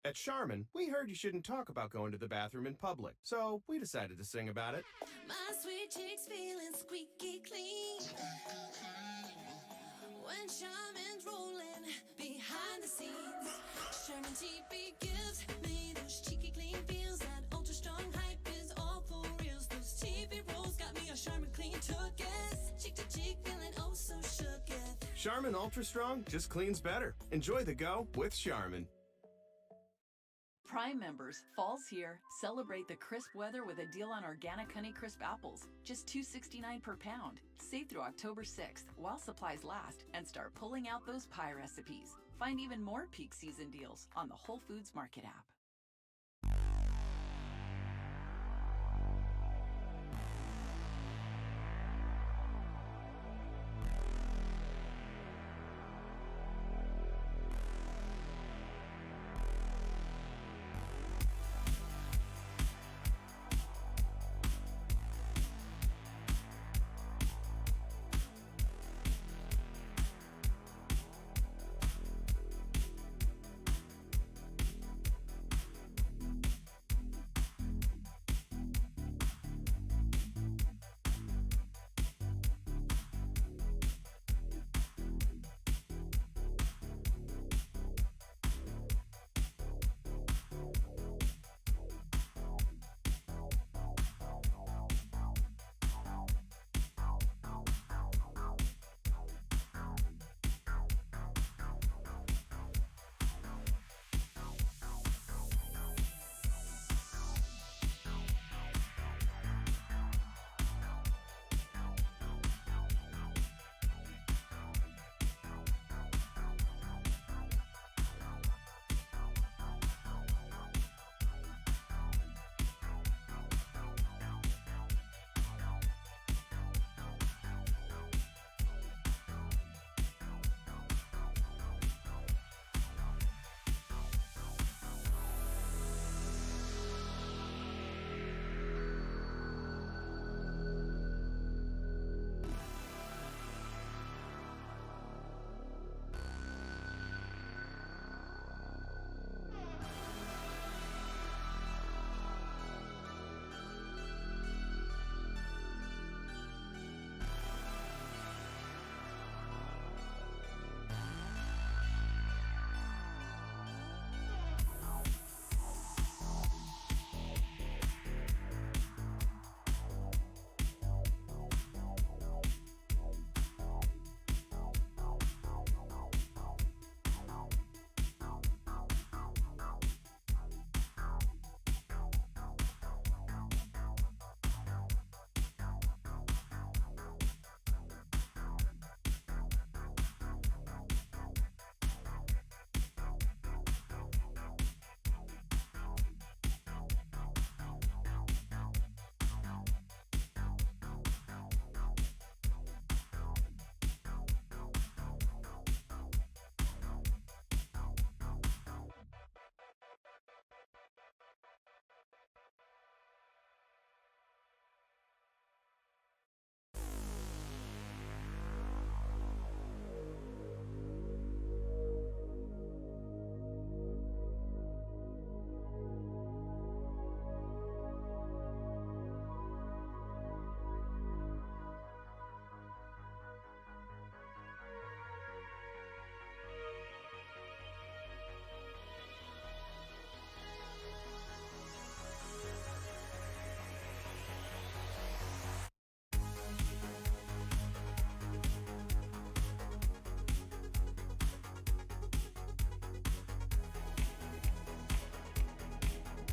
At Charmin, we heard you shouldn't talk about going to the bathroom in public, so we decided to sing about it. My sweet cheeks feeling squeaky clean when Charmin's rolling behind the scenes. Charmin TP gives me those cheeky clean feels. That ultra strong hype is all for reals. Those TP rolls got me a Charmin clean took-es. Cheek to cheek feeling oh so shook-es. Charmin Ultra Strong just cleans better. Enjoy the go with Charmin. Prime members, fall's here. Celebrate the crisp weather with a deal on organic Honey Crisp apples, just $2.69 per pound. Save through October 6th while supplies last and start pulling out those pie recipes. Find even more peak season deals on the Whole Foods Market app.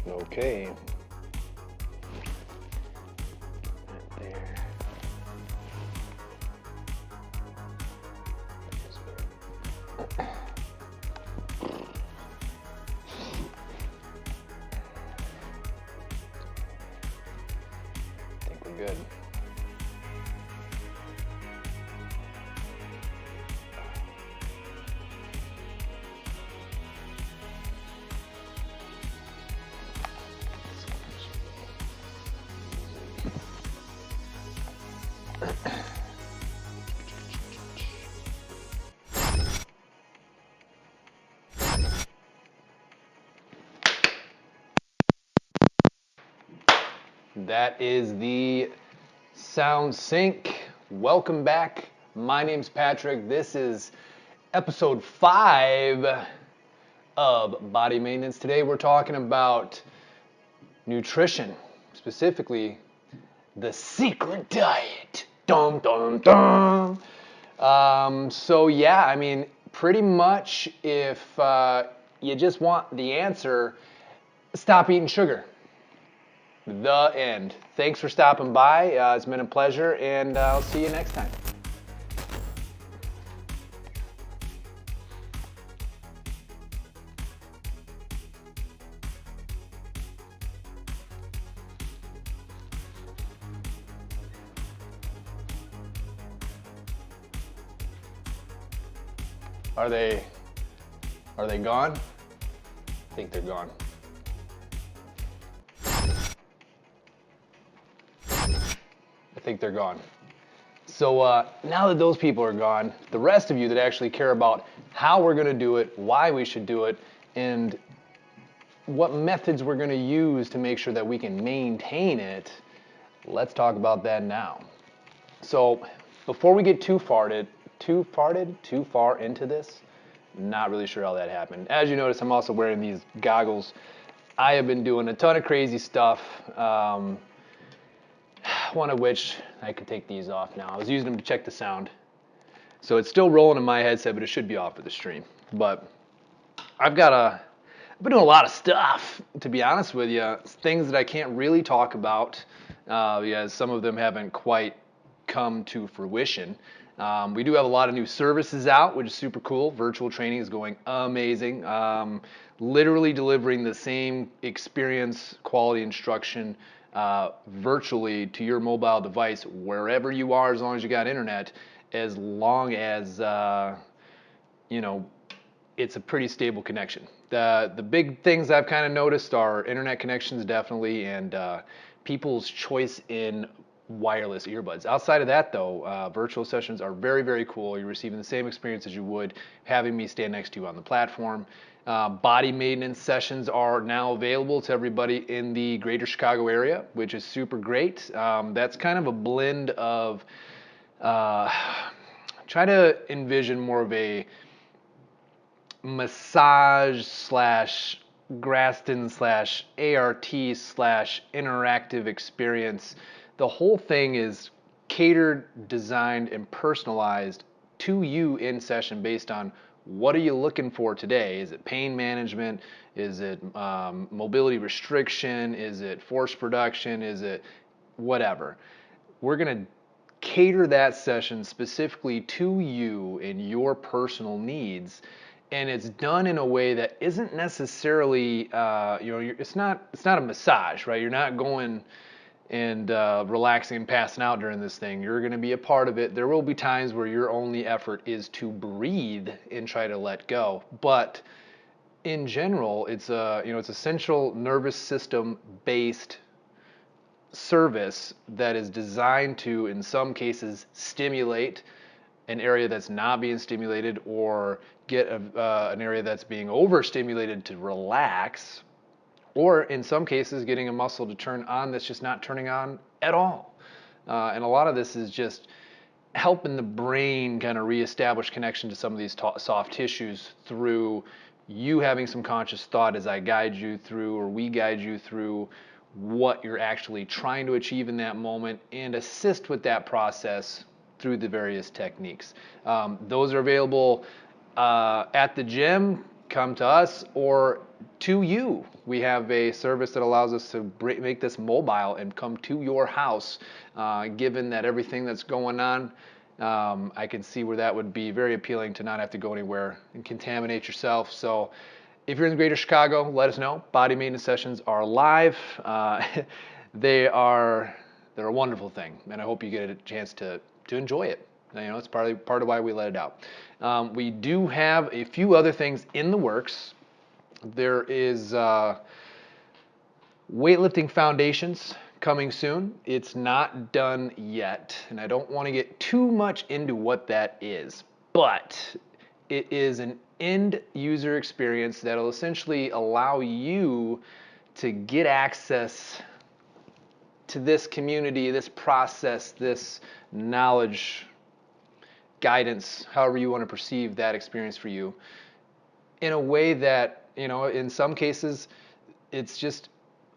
Okay. Right there. I think we're good. That is the sound sync. Welcome back. My name's Patrick. This is episode 5 of Body Maintenance. Today we're talking about nutrition, specifically the secret diet. Dum dum dum. So yeah, I mean, pretty much if you just want the answer, stop eating sugar. The end. Thanks for stopping by. It's been a pleasure, and I'll see you next time. Are they gone? I think they're gone. I think they're gone. So now that those people are gone, the rest of you that actually care about how we're going to do it, why we should do it, and what methods we're going to use to make sure that we can maintain it, let's talk about that now. So before we get too far into this, not really sure how that happened. As you notice, I'm also wearing these goggles. I have been doing a ton of crazy stuff. One of which, I could take these off now. I was using them to check the sound. So it's still rolling in my headset, but it should be off for the stream. But I've been doing a lot of stuff, to be honest with you. Things that I can't really talk about, because some of them haven't quite come to fruition. We do have a lot of new services out, which is super cool. Virtual training is going amazing. Literally delivering the same experience, quality instruction, virtually to your mobile device wherever you are, as long as you got internet, as long as it's a pretty stable connection. The big things I've kind of noticed are internet connections, definitely, and people's choice in wireless earbuds. Outside of that, though, virtual sessions are very, very cool. You're receiving the same experience as you would having me stand next to you on the platform. Body maintenance sessions are now available to everybody in the greater Chicago area, which is super great. That's kind of a blend of, try to envision more of a massage slash Graston slash ART slash interactive experience. The whole thing is catered, designed, and personalized to you in session based on what are you looking for today. Is it pain management? Is it mobility restriction? Is it force production? Is it whatever? We're going to cater that session specifically to you and your personal needs. And it's done in a way that isn't necessarily, it's not a massage, right? You're not going and relaxing and passing out during this thing. You're going to be a part of it. There will be times where your only effort is to breathe and try to let go. But in general, it's a central nervous system based service that is designed to, in some cases, stimulate an area that's not being stimulated, or get an area that's being overstimulated to relax, or in some cases getting a muscle to turn on that's just not turning on at all. And a lot of this is just helping the brain kind of reestablish connection to some of these soft tissues through you having some conscious thought as I guide you through, or we guide you through what you're actually trying to achieve in that moment, and assist with that process through the various techniques. Those are available at the gym. Come to us, or to you. We have a service that allows us to make this mobile and come to your house. Given that everything that's going on, I can see where that would be very appealing, to not have to go anywhere and contaminate yourself. So if you're in the greater Chicago, let us know. Body maintenance sessions are live. They're a wonderful thing, and I hope you get a chance to enjoy it. It's part of why we let it out. We do have a few other things in the works. There is weightlifting foundations coming soon. It's not done yet, and I don't want to get too much into what that is, but it is an end user experience that'll essentially allow you to get access to this community, this process, this knowledge, guidance, however you want to perceive that experience for you, in a way that, in some cases, it's just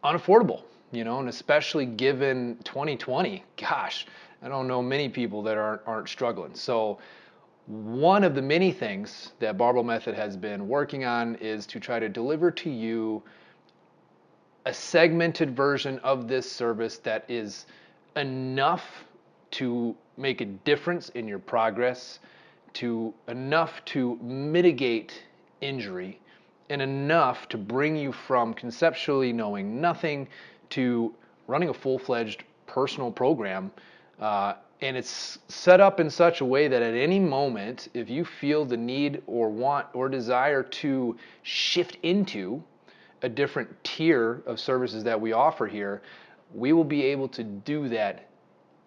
unaffordable, and especially given 2020, gosh, I don't know many people that aren't struggling. So one of the many things that Barbell Method has been working on is to try to deliver to you a segmented version of this service that is enough to make a difference in your progress, enough to mitigate injury, and enough to bring you from conceptually knowing nothing to running a full-fledged personal program. And it's set up in such a way that at any moment, if you feel the need or want or desire to shift into a different tier of services that we offer here, we will be able to do that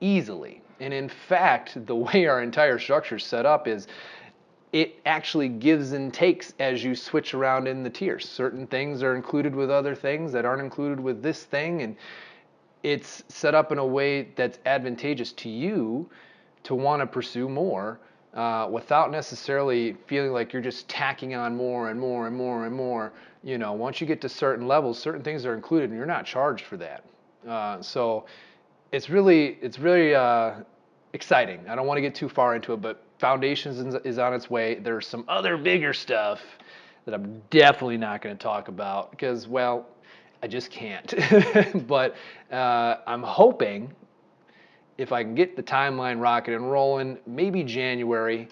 easily. And in fact, the way our entire structure is set up is it actually gives and takes as you switch around in the tiers. Certain things are included with other things that aren't included with this thing, and it's set up in a way that's advantageous to you to want to pursue more without necessarily feeling like you're just tacking on more and more and more and more. Once you get to certain levels, certain things are included and you're not charged for that. So it's really exciting. I don't want to get too far into it, but Foundations is on its way. There's some other bigger stuff that I'm definitely not going to talk about because, well, I just can't. But I'm hoping if I can get the timeline rocking and rolling, maybe January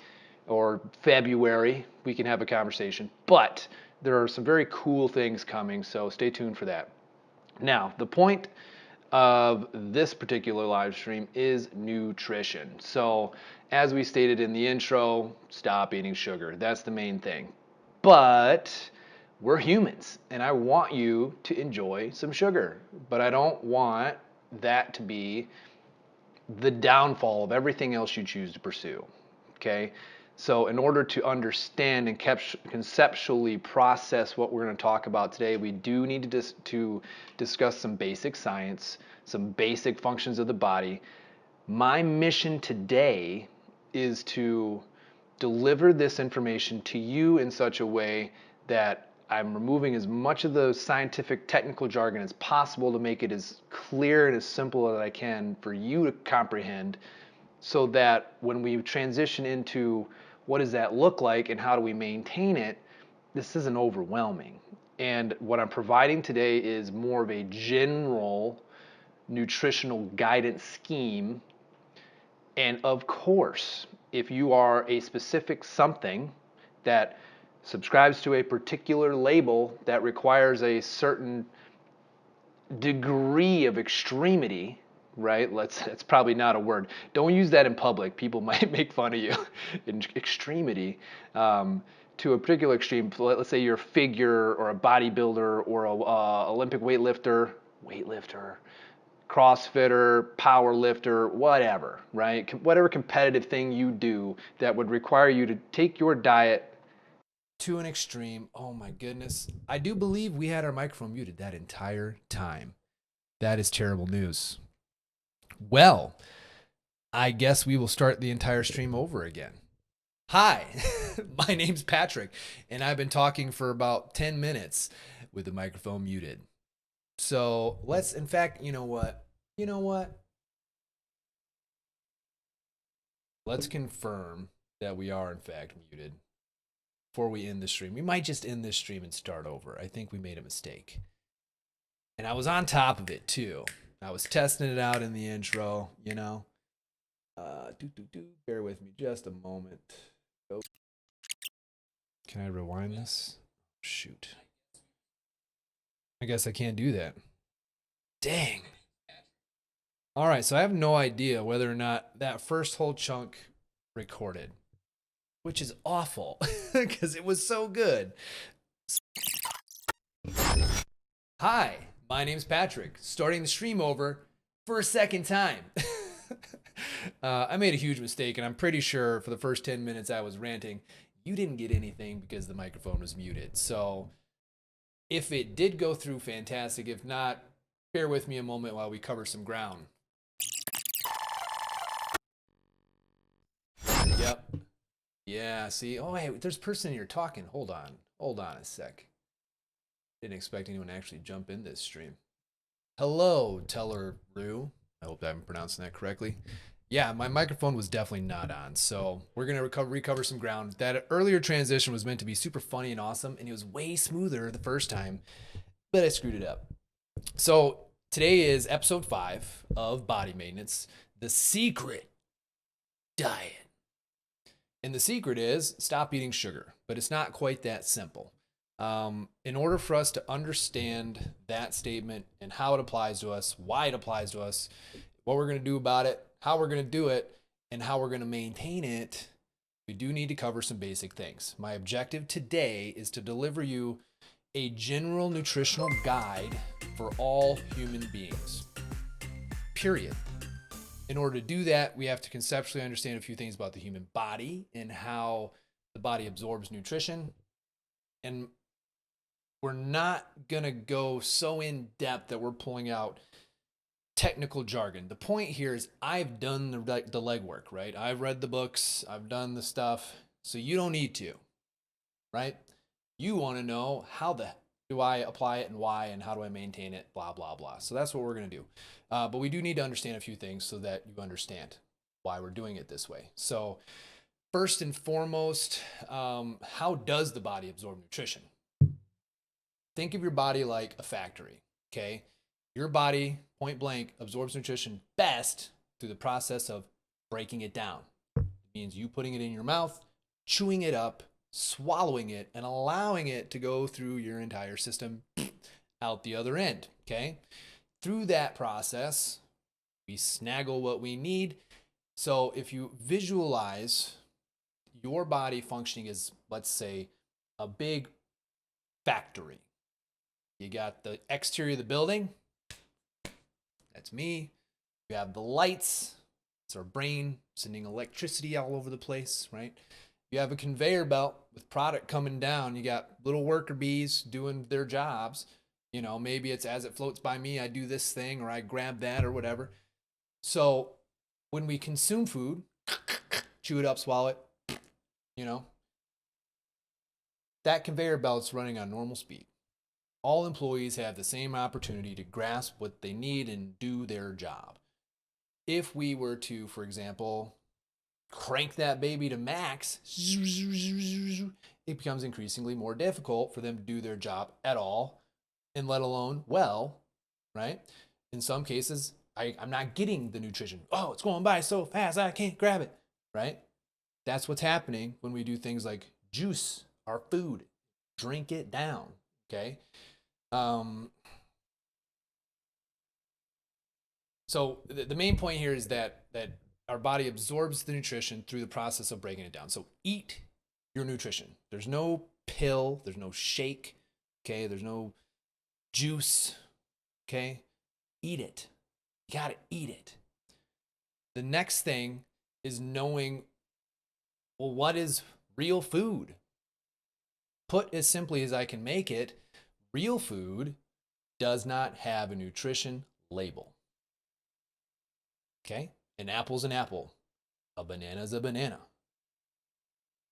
or February, we can have a conversation. But there are some very cool things coming, so stay tuned for that. Now, the point of this particular live stream is nutrition. So, as we stated in the intro, stop eating sugar. That's the main thing. But we're humans, and I want you to enjoy some sugar, but I don't want that to be the downfall of everything else you choose to pursue, okay? So in order to understand and conceptually process what we're going to talk about today, we do need to discuss some basic science, some basic functions of the body. My mission today is to deliver this information to you in such a way that I'm removing as much of the scientific technical jargon as possible to make it as clear and as simple as I can for you to comprehend, so that when we transition into what does that look like and how do we maintain it, this isn't overwhelming. And what I'm providing today is more of a general nutritional guidance scheme. And of course, if you are a specific something that subscribes to a particular label that requires a certain degree of extremity, right? That's probably not a word. Don't use that in public. People might make fun of you. In extremity, to a particular extreme. Let's say you're a figure or a bodybuilder or a Olympic weightlifter, CrossFitter, power lifter, whatever, right? Whatever competitive thing you do that would require you to take your diet to an extreme. Oh my goodness. I do believe we had our microphone muted that entire time. That is terrible news. Well, I guess we will start the entire stream over again. Hi, my name's Patrick, and I've been talking for about 10 minutes with the microphone muted. So let's, in fact, you know what? Let's confirm that we are, in fact, muted before we end the stream. We might just end this stream and start over. I think we made a mistake. And I was on top of it, too. I was testing it out in the intro, Bear with me just a moment. Oh. Can I rewind this? Shoot. I guess I can't do that. Dang. All right, so I have no idea whether or not that first whole chunk recorded, which is awful because it was so good. Hi, my name's Patrick, starting the stream over for a second time. I made a huge mistake, and I'm pretty sure for the first 10 minutes I was ranting. You didn't get anything because the microphone was muted. So if it did go through, fantastic. If not, bear with me a moment while we cover some ground. Yep. Yeah, see? Oh, hey, there's a person here talking. Hold on a sec. Didn't expect anyone to actually jump in this stream. Hello, Teller Rue. I hope I'm pronouncing that correctly. Yeah, my microphone was definitely not on, so we're going to recover some ground. That earlier transition was meant to be super funny and awesome, and it was way smoother the first time, but I screwed it up. So today is episode 5 of Body Maintenance, the secret diet. And the secret is stop eating sugar, but it's not quite that simple. In order for us to understand that statement and how it applies to us, why it applies to us, what we're going to do about it, how we're going to do it, and how we're going to maintain it, we do need to cover some basic things. My objective today is to deliver you a general nutritional guide for all human beings. Period. In order to do that, we have to conceptually understand a few things about the human body and how the body absorbs nutrition. And we're not going to go so in depth that we're pulling out technical jargon. The point here is I've done the legwork, right? I've read the books, I've done the stuff, so you don't need to, right? You want to know how do I apply it and why and how do I maintain it, blah, blah, blah. So that's what we're going to do. But we do need to understand a few things so that you understand why we're doing it this way. So first and foremost, how does the body absorb nutrition? Think of your body like a factory, okay? Your body, point blank, absorbs nutrition best through the process of breaking it down. It means you putting it in your mouth, chewing it up, swallowing it, and allowing it to go through your entire system out the other end, okay? Through that process, we snaggle what we need. So if you visualize your body functioning as, let's say, a big factory. You got the exterior of the building. That's me. You have the lights. It's our brain sending electricity all over the place, right? You have a conveyor belt with product coming down. You got little worker bees doing their jobs. You know, maybe it's as it floats by me, I do this thing or I grab that or whatever. So when we consume food, chew it up, swallow it, you know, that conveyor belt's running on normal speed. All employees have the same opportunity to grasp what they need and do their job. If we were to, for example, crank that baby to max, it becomes increasingly more difficult for them to do their job at all, and let alone well, right? In some cases, I'm not getting the nutrition. Oh, it's going by so fast, I can't grab it, right? That's what's happening when we do things like juice our food, drink it down, okay? So the main point here is that our body absorbs the nutrition through the process of breaking it down. So eat your nutrition. There's no pill, there's no shake, okay? There's no juice, okay? Eat it. You gotta eat it. The next thing is knowing, well, what is real food? Put as simply as I can make it, real food does not have a nutrition label. Okay? An apple's an apple. A banana's a banana.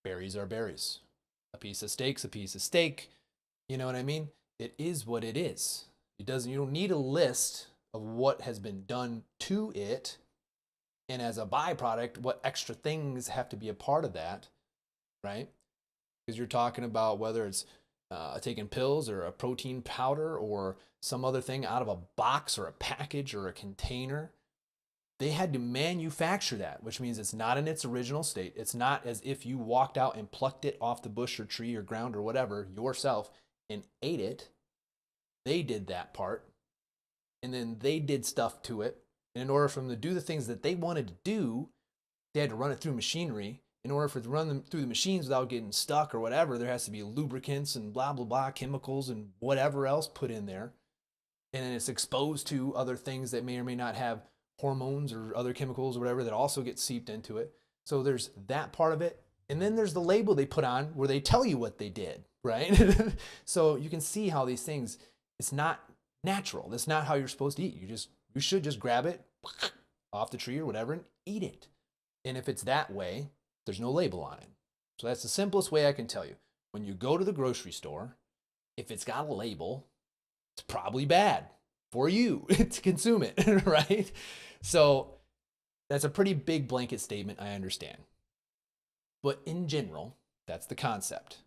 Berries are berries. A piece of steak's a piece of steak. You know what I mean? It is what it is. You don't need a list of what has been done to it. And as a byproduct, what extra things have to be a part of that, right? Because you're talking about whether it's taking pills or a protein powder or some other thing out of a box or a package or a container. They had to manufacture that, which means it's not in its original state. It's not as if you walked out and plucked it off the bush or tree or ground or whatever yourself and ate it. They did that part. And then they did stuff to it. And in order for them to do the things that they wanted to do, they had to run it through machinery. In order for it to run them through the machines without getting stuck or whatever, there has to be lubricants and blah, blah, blah, chemicals and whatever else put in there. And then it's exposed to other things that may or may not have hormones or other chemicals or whatever that also get seeped into it. So there's that part of it. And then there's the label they put on where they tell you what they did, right? So you can see how these things, it's not natural. That's not how you're supposed to eat. You should just grab it off the tree or whatever and eat it. And if it's that way, there's no label on it. So that's the simplest way I can tell you. When you go to the grocery store, if it's got a label, it's probably bad for you to consume it, right? So that's a pretty big blanket statement, I understand. But in general, that's the concept.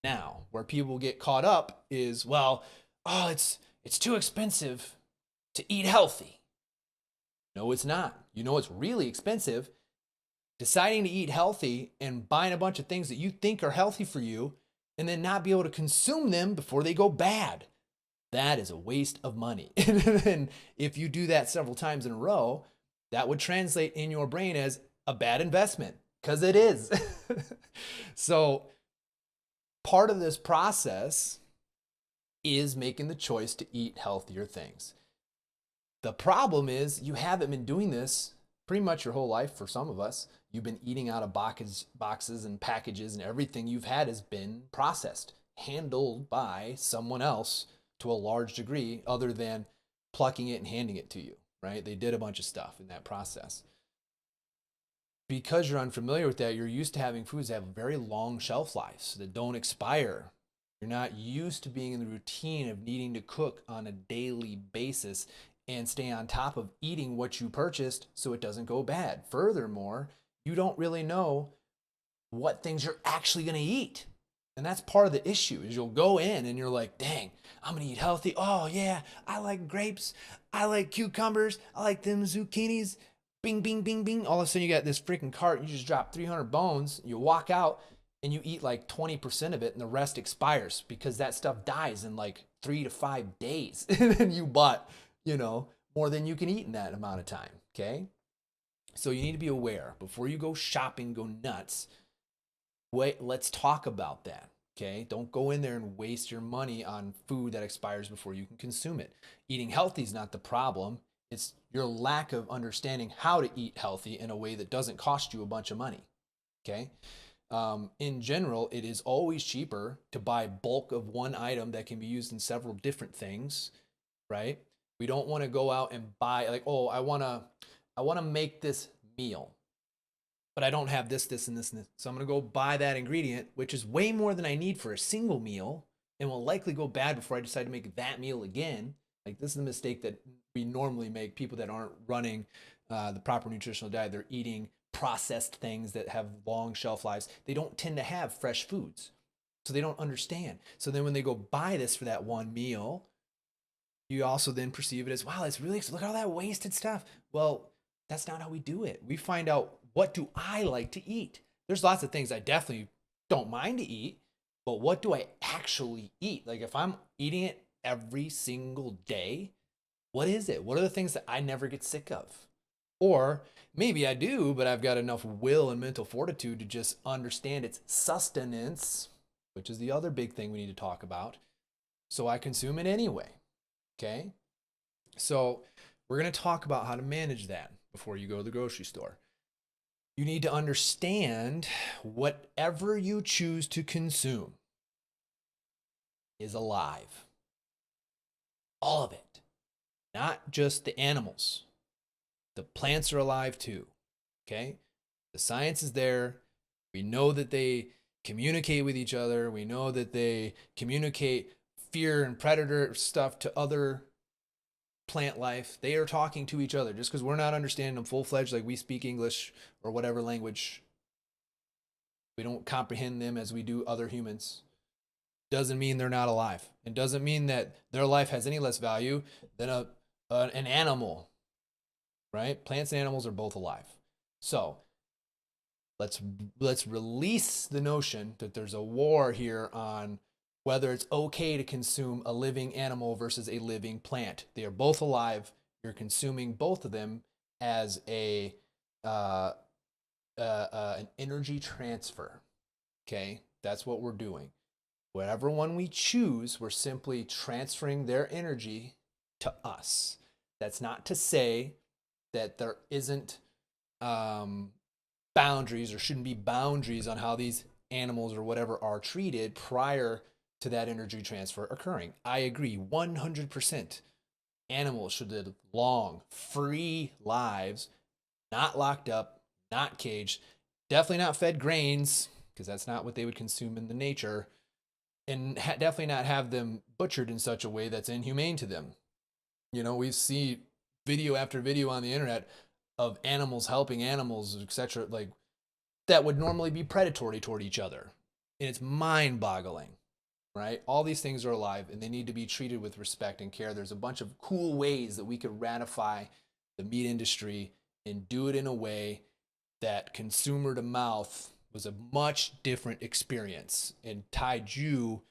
Now, where people get caught up is, well, oh, it's too expensive to eat healthy. No, it's not. You know it's really expensive? Deciding to eat healthy and buying a bunch of things that you think are healthy for you and then not be able to consume them before they go bad. That is a waste of money. And if you do that several times in a row, that would translate in your brain as a bad investment, because it is. So part of this process is making the choice to eat healthier things. The problem is you haven't been doing this pretty much your whole life. For some of us, you've been eating out of boxes and packages, and everything you've had has been processed, handled by someone else to a large degree, other than plucking it and handing it to you, right? They did a bunch of stuff in that process. Because you're unfamiliar with that, you're used to having foods that have very long shelf lives that don't expire. You're not used to being in the routine of needing to cook on a daily basis and stay on top of eating what you purchased so it doesn't go bad. Furthermore, you don't really know what things you're actually going to eat. And that's part of the issue, is you'll go in and you're like, dang, I'm going to eat healthy. Oh yeah, I like grapes. I like cucumbers. I like them zucchinis. Bing, bing, bing, bing. All of a sudden you got this freaking cart and you just drop 300 bones. You walk out and you eat like 20% of it and the rest expires because that stuff dies in like 3 to 5 days. And then you bought, more than you can eat in that amount of time. Okay. So you need to be aware before you go shopping, go nuts. Wait, let's talk about that. Okay. Don't go in there and waste your money on food that expires before you can consume it. Eating healthy is not the problem. It's your lack of understanding how to eat healthy in a way that doesn't cost you a bunch of money. Okay. In general, it is always cheaper to buy bulk of one item that can be used in several different things, right? We don't want to go out and buy like, oh, I want to make this meal, but I don't have this, and this. So I'm going to go buy that ingredient, which is way more than I need for a single meal and will likely go bad before I decide to make that meal again. Like, this is the mistake that we normally make, people that aren't running the proper nutritional diet. They're eating processed things that have long shelf lives. They don't tend to have fresh foods, so they don't understand. So then when they go buy this for that one meal, you also then perceive it as, wow, it's really, look at all that wasted stuff. Well, that's not how we do it. We find out, what do I like to eat? There's lots of things I definitely don't mind to eat, but what do I actually eat? Like, if I'm eating it every single day, what is it? What are the things that I never get sick of? Or maybe I do, but I've got enough will and mental fortitude to just understand its sustenance, which is the other big thing we need to talk about. So I consume it anyway. Okay. So we're going to talk about how to manage that before you go to the grocery store. You need to understand whatever you choose to consume is alive. All of it. Not just the animals. The plants are alive too. Okay? The science is there. We know that they communicate with each other. We know that they communicate fear and predator stuff to other plant life. They are talking to each other. Just because we're not understanding them full-fledged, like we speak English or whatever language, we don't comprehend them as we do other humans, doesn't mean they're not alive. It doesn't mean that their life has any less value than an animal, right? Plants and animals are both alive. So let's release the notion that there's a war here on whether it's okay to consume a living animal versus a living plant. They are both alive. You're consuming both of them as an energy transfer. Okay, that's what we're doing. Whatever one we choose, we're simply transferring their energy to us. That's not to say that there isn't boundaries or shouldn't be boundaries on how these animals or whatever are treated prior to that energy transfer occurring. I agree 100%. Animals should live long, free lives, not locked up, not caged, definitely not fed grains, because that's not what they would consume in the nature, and definitely not have them butchered in such a way that's inhumane to them. You know, we see video after video on the internet of animals helping animals, etc., like that would normally be predatory toward each other. And it's mind-boggling, right? All these things are alive and they need to be treated with respect and care. There's a bunch of cool ways that we could ratify the meat industry and do it in a way that consumer to mouth was a much different experience and tied you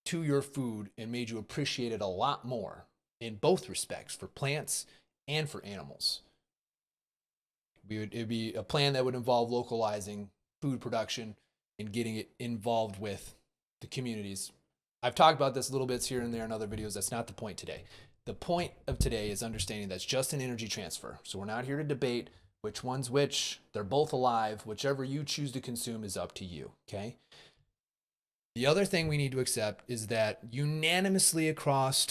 to your food and made you appreciate it a lot more in both respects, for plants and for animals. It'd be a plan that would involve localizing food production and getting it involved with the communities. I've talked about this little bits here and there in other videos. That's not the point today. The point of today is understanding that's just an energy transfer. So we're not here to debate which one's which. They're both alive. Whichever you choose to consume is up to you, okay? The other thing we need to accept is that unanimously across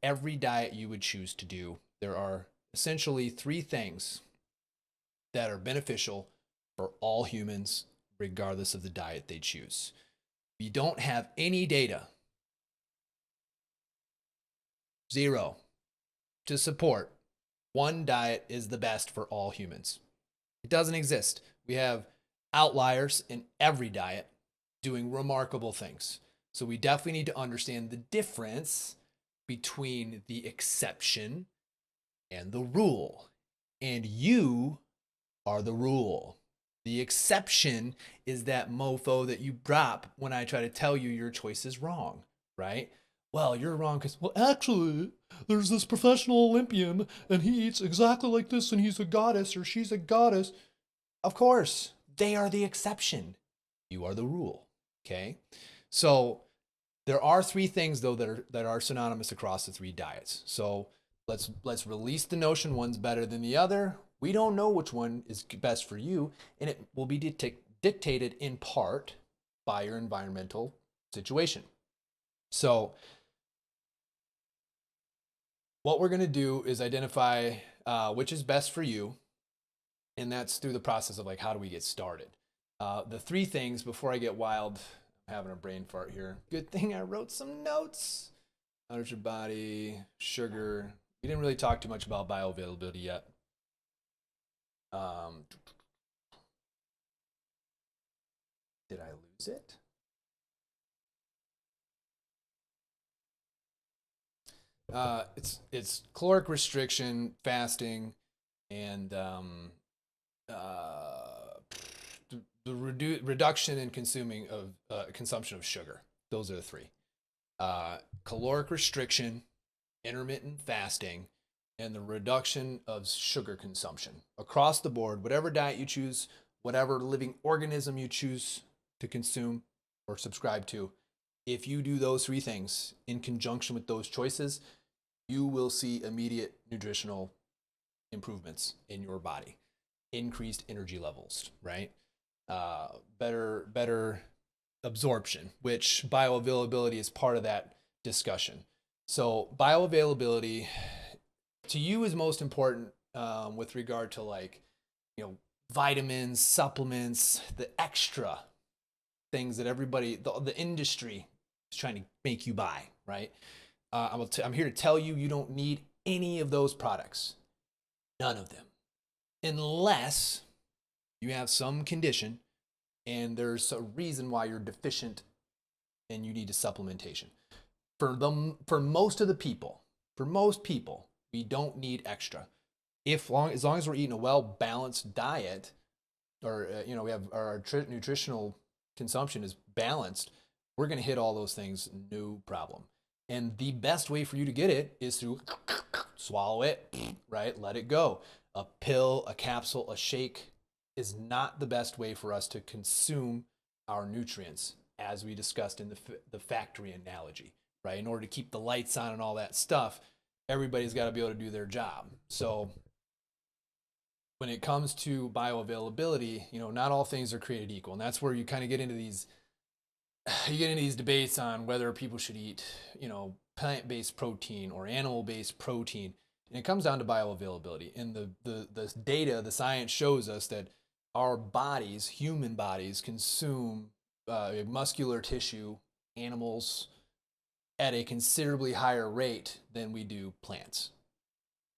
every diet you would choose to do, there are essentially 3 things that are beneficial for all humans, regardless of the diet they choose. We don't have any data, 0, to support one diet is the best for all humans. It doesn't exist. We have outliers in every diet doing remarkable things. So we definitely need to understand the difference between the exception and the rule. And you are the rule. The exception is that mofo that you drop when I try to tell you your choice is wrong, right? Well, you're wrong because, well, actually, there's this professional Olympian and he eats exactly like this and he's a goddess or she's a goddess. Of course, they are the exception. You are the rule, okay? So there are 3 things, though, that are synonymous across the 3 diets. So let's release the notion one's better than the other. We don't know which one is best for you, and it will be dictated in part by your environmental situation. So what we're going to do is identify which is best for you, and that's through the process of like, how do we get started? The 3 things, before I get wild, I'm having a brain fart here. Good thing I wrote some notes. Nourish your body, sugar. We didn't really talk too much about bioavailability yet. Did I lose it? It's caloric restriction, fasting, and the reduction in consumption of sugar. Those are the 3. Caloric restriction, intermittent fasting, and the reduction of sugar consumption. Across the board, whatever diet you choose, whatever living organism you choose to consume or subscribe to, if you do those 3 things in conjunction with those choices, you will see immediate nutritional improvements in your body. Increased energy levels, right? Better absorption, which bioavailability is part of that discussion. So bioavailability to you is most important with regard to, like, you know, vitamins, supplements, the extra things that everybody, the industry is trying to make you buy, right? I'm here to tell you, you don't need any of those products. None of them. Unless you have some condition and there's a reason why you're deficient and you need a supplementation. For most people, we don't need extra. As long as we're eating a well-balanced diet, or we have our nutritional consumption is balanced, we're going to hit all those things no problem. And the best way for you to get it is to swallow it, right? Let it go. A pill, a capsule, a shake is not the best way for us to consume our nutrients, as we discussed in the factory analogy, right? In order to keep the lights on and all that stuff, everybody's got to be able to do their job. So when it comes to bioavailability, not all things are created equal. And that's where you kind of get into these you get into these debates on whether people should eat, plant-based protein or animal-based protein, and it comes down to bioavailability. And the data, the science shows us that our bodies, human bodies, consume muscular tissue, animals, at a considerably higher rate than we do plants.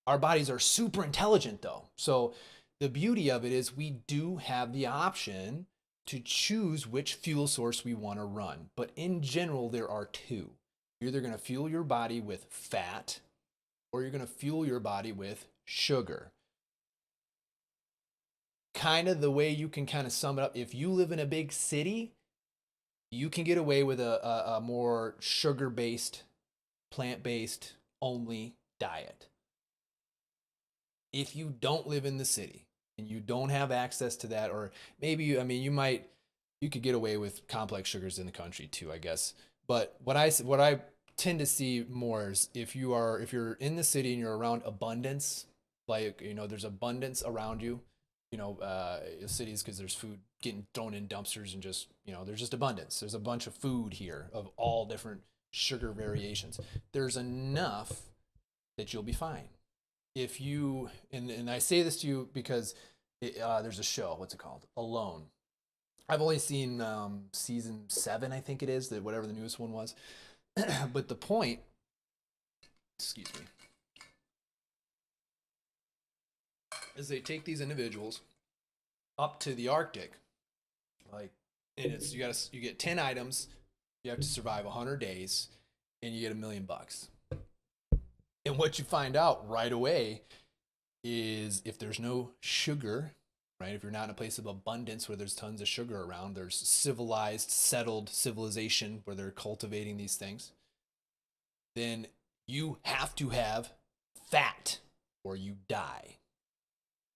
Our bodies are super intelligent though. So the beauty of it is we do have the option to choose which fuel source we want to run. But in general, there are two. You're either going to fuel your body with fat or you're going to fuel your body with sugar. Kind of the way you can kind of sum it up, if you live in a big city, you can get away with a more sugar-based, plant-based only diet. If you don't live in the city and you don't have access to that, or maybe you could get away with complex sugars in the country too, I guess. But what I tend to see more is if you're in the city and you're around abundance, like, there's abundance around you, cities, because there's food getting thrown in dumpsters and just, there's just abundance. There's a bunch of food here of all different sugar variations. There's enough that you'll be fine. If you, and I say this to you because there's a show, what's it called? Alone. I've only seen season 7, I think it is, that whatever the newest one was. But the point, excuse me, is they take these individuals up to the Arctic, and you get 10 items, you have to survive 100 days, and you get $1 million. And what you find out right away is if there's no sugar, right? If you're not in a place of abundance where there's tons of sugar around, there's civilized, settled civilization where they're cultivating these things, then you have to have fat or you die.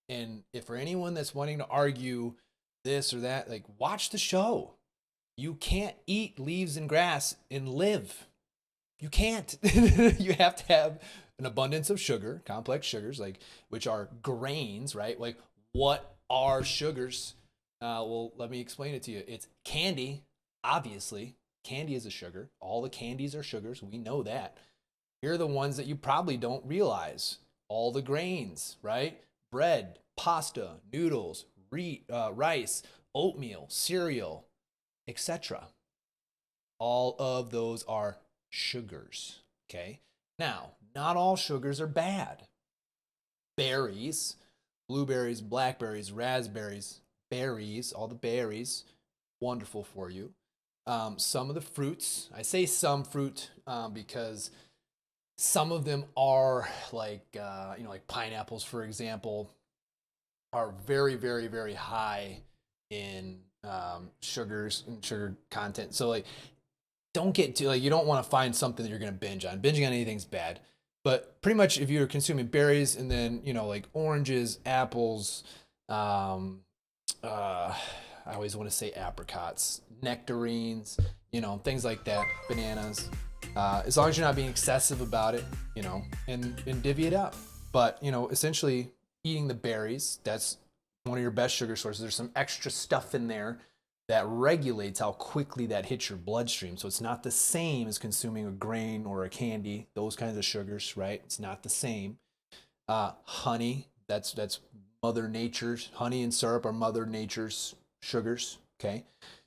And if for anyone that's wanting to argue this or that, like, watch the show. You can't eat leaves and grass and live. You can't. You have to have an abundance of sugar, complex sugars, which are grains, right? Like, what are sugars? Well, let me explain it to you. It's candy, obviously. Candy is a sugar. All the candies are sugars. We know that. Here are the ones that you probably don't realize. All the grains, right? Bread, pasta, noodles, rice, oatmeal, cereal, etc. All of those are sugars, okay? Now, not all sugars are bad. Berries, blueberries, blackberries, raspberries, berries, all the berries, wonderful for you. Some of the fruits, I say some fruit because some of them are like pineapples, for example, are very, very, very high in sugars and sugar content. So don't get to you don't want to find something that you're going to binge on. Binging on anything's bad. But pretty much if you're consuming berries and then, oranges, apples, I always want to say apricots, nectarines, things like that, bananas. As long as you're not being excessive about it, and divvy it up. But, essentially eating the berries, that's one of your best sugar sources. There's some extra stuff in there that regulates how quickly that hits your bloodstream. So it's not the same as consuming a grain or a candy, those kinds of sugars, right? It's not the same. Honey, that's Mother Nature's, honey and syrup are Mother Nature's sugars, okay?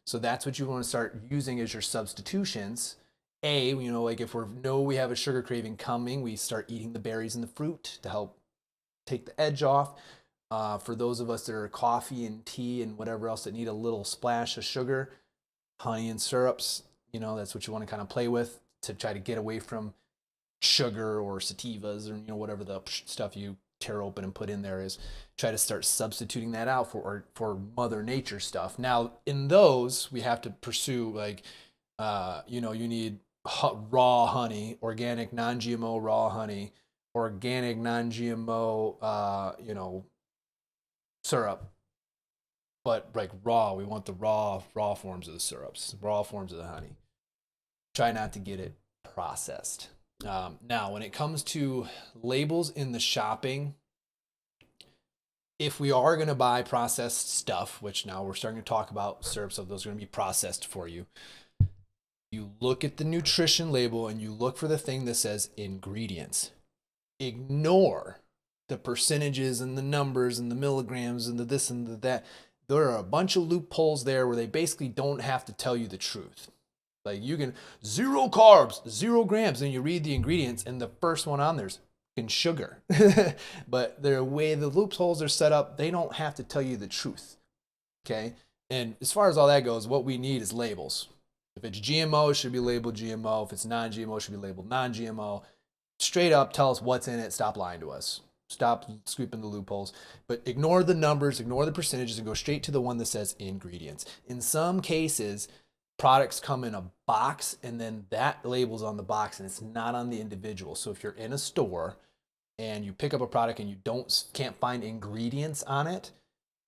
So that's what you want to start using as your substitutions. If we have a sugar craving coming, we start eating the berries and the fruit to help take the edge off. For those of us that are coffee and tea and whatever else that need a little splash of sugar, honey and syrups, that's what you want to kind of play with to try to get away from sugar or sativas or, whatever the stuff you tear open and put in there is. Try to start substituting that out for Mother Nature stuff. Now, in those, we have to pursue you need raw honey, organic non-GMO raw honey, organic non-GMO, syrup, but raw. We want the raw forms of the syrups, raw forms of the honey. Try not to get it processed. Now, when it comes to labels in the shopping, if we are going to buy processed stuff, which now we're starting to talk about syrups, so those are going to be processed for you. You look at the nutrition label and you look for the thing that says ingredients. Ignore the percentages and the numbers and the milligrams and the this and the that. There are a bunch of loopholes there where they basically don't have to tell you the truth. Like you can 0 carbs, 0 grams, and you read the ingredients and the first one on there's sugar. But the way the loopholes are set up, they don't have to tell you the truth. Okay? And as far as all that goes, what we need is labels. If it's GMO, it should be labeled GMO. If it's non-GMO, it should be labeled non-GMO. Straight up, tell us what's in it. Stop lying to us. Stop scooping the loopholes. But ignore the numbers, ignore the percentages, and go straight to the one that says ingredients. In some cases, products come in a box, and then that label's on the box, and it's not on the individual. So if you're in a store and you pick up a product and you can't find ingredients on it,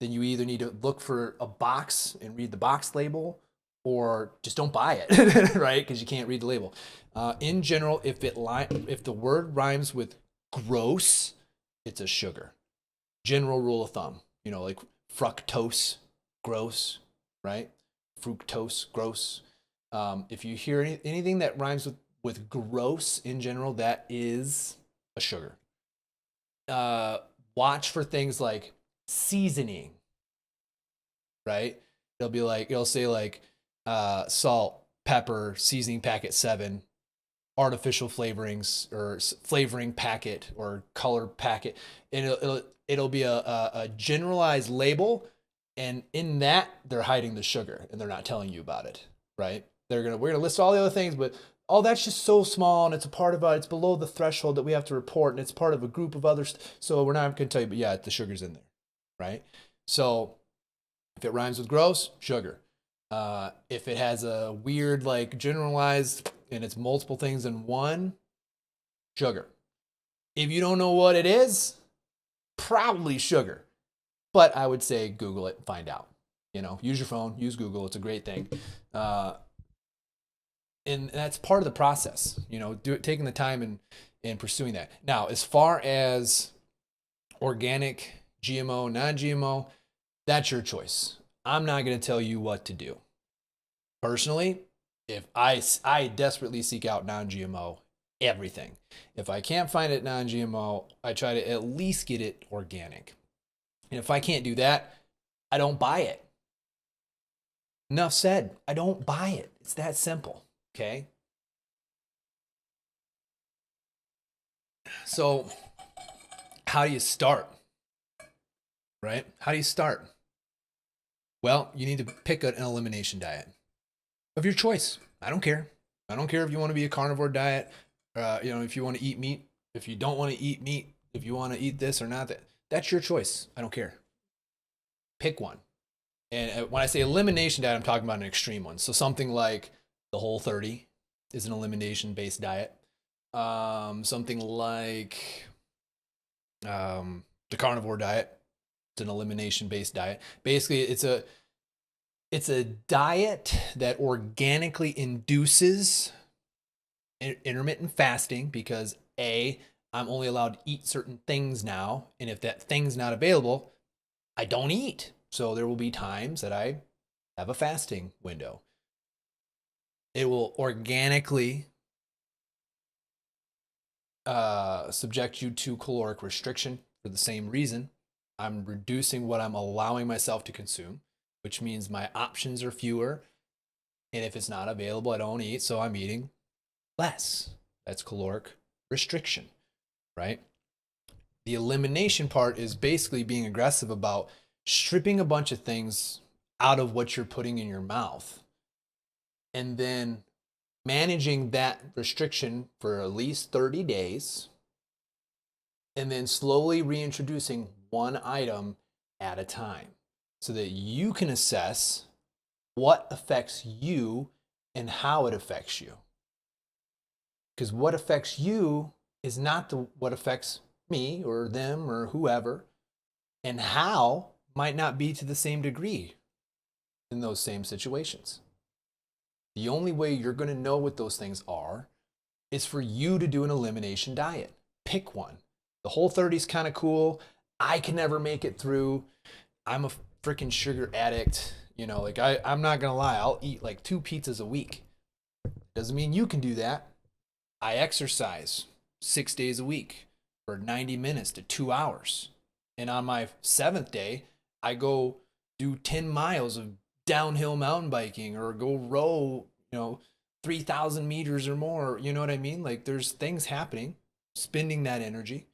then you either need to look for a box and read the box label, or just don't buy it, right? Because you can't read the label. In general, if the word rhymes with gross, it's a sugar. General rule of thumb, like fructose, gross, right? Fructose, gross. If you hear anything that rhymes with gross in general, that is a sugar. Watch for things like seasoning, right? It'll say like salt, pepper, seasoning packet 7, artificial flavorings or flavoring packet or color packet, and it'll be a generalized label, and in that they're hiding the sugar and they're not telling you about it, right? We're gonna list all the other things, but that's just so small and it's it's below the threshold that we have to report, and it's part of a group of others, so we're not gonna tell you, but yeah, the sugar's in there, right? So if it rhymes with gross, sugar. If it has a weird, like generalized, and it's multiple things in one, sugar. If you don't know what it is, probably sugar. But I would say Google it and find out. Use your phone, use Google. It's a great thing. And that's part of the process, taking the time and pursuing that. Now, as far as organic, GMO, non-GMO, that's your choice. I'm not going to tell you what to do. Personally, if I desperately seek out non-GMO everything. If I can't find it non-GMO, I try to at least get it organic. And if I can't do that, I don't buy it. Enough said. I don't buy it. It's that simple. Okay? So, how do you start? Right? How do you start? Well, you need to pick an elimination diet of your choice. I don't care. I don't care if you want to be a carnivore diet, if you want to eat meat, if you don't want to eat meat, if you want to eat this or not, that's your choice. I don't care. Pick one. And when I say elimination diet, I'm talking about an extreme one. So something like the Whole30 is an elimination-based diet. Something like the carnivore diet, it's an elimination-based diet. Basically, it's a diet that organically induces intermittent fasting because I'm only allowed to eat certain things now, and if that thing's not available, I don't eat. So there will be times that I have a fasting window. It will organically subject you to caloric restriction for the same reason. I'm reducing what I'm allowing myself to consume, which means my options are fewer. And if it's not available, I don't eat, so I'm eating less. That's caloric restriction, right? The elimination part is basically being aggressive about stripping a bunch of things out of what you're putting in your mouth, and then managing that restriction for at least 30 days, and then slowly reintroducing one item at a time so that you can assess what affects you and how it affects you. Because what affects you is not what affects me or them or whoever, and how might not be to the same degree in those same situations. The only way you're going to know what those things are is for you to do an elimination diet. Pick one. The Whole30 is kind of cool. I can never make it through. I'm a freaking sugar addict. I'm not going to lie. I'll eat like 2 pizzas a week. Doesn't mean you can do that. I exercise 6 days a week for 90 minutes to 2 hours. And on my 7th day, I go do 10 miles of downhill mountain biking or go row, 3,000 meters or more. You know what I mean? Like there's things happening, spending that energy.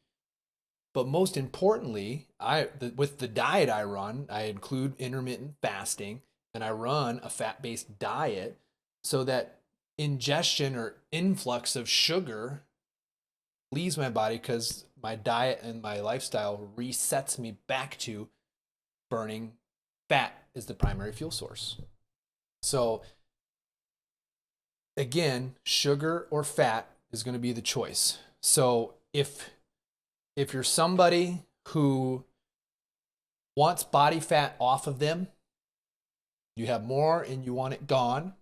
But most importantly, with the diet I run, I include intermittent fasting and I run a fat-based diet so that ingestion or influx of sugar leaves my body because my diet and my lifestyle resets me back to burning fat as the primary fuel source. So again, sugar or fat is going to be the choice. So if you're somebody who wants body fat off of them, you have more and you want it gone,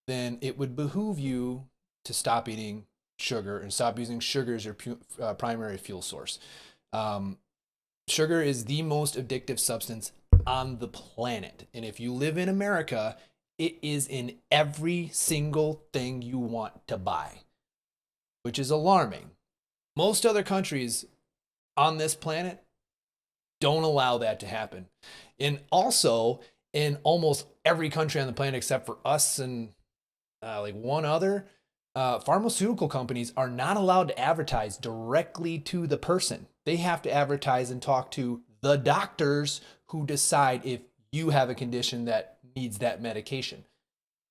then it would behoove you to stop eating sugar and stop using sugar as your primary fuel source. Sugar is the most addictive substance on the planet. And if you live in America, it is in every single thing you want to buy, which is alarming. Most other countries on this planet don't allow that to happen. And also, in almost every country on the planet except for us and like one other, pharmaceutical companies are not allowed to advertise directly to the person. They have to advertise and talk to the doctors who decide if you have a condition that needs that medication.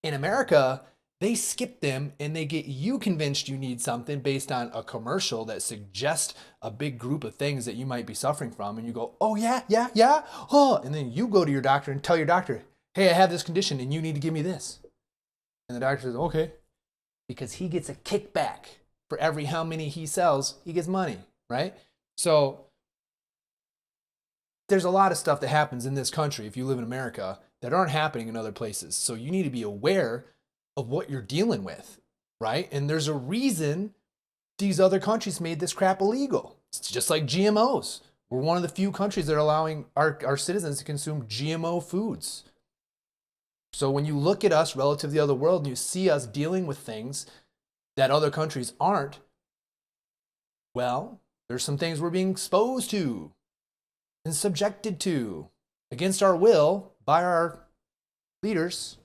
In America, they skip them and they get you convinced you need something based on a commercial that suggests a big group of things that you might be suffering from. And you go, oh yeah. Oh, and then you go to your doctor and tell your doctor, hey, I have this condition and you need to give me this. And the doctor says, okay, because he gets a kickback for every how many he sells, he gets money, right? So there's a lot of stuff that happens in this country, if you live in America, that aren't happening in other places. So you need to be aware of what you're dealing with, right? And there's a reason these other countries made this crap illegal. It's just like GMOs. We're one of the few countries that are allowing our citizens to consume GMO foods. So when you look at us relative to the other world and you see us dealing with things that other countries aren't, well, there's some things we're being exposed to and subjected to against our will by our leaders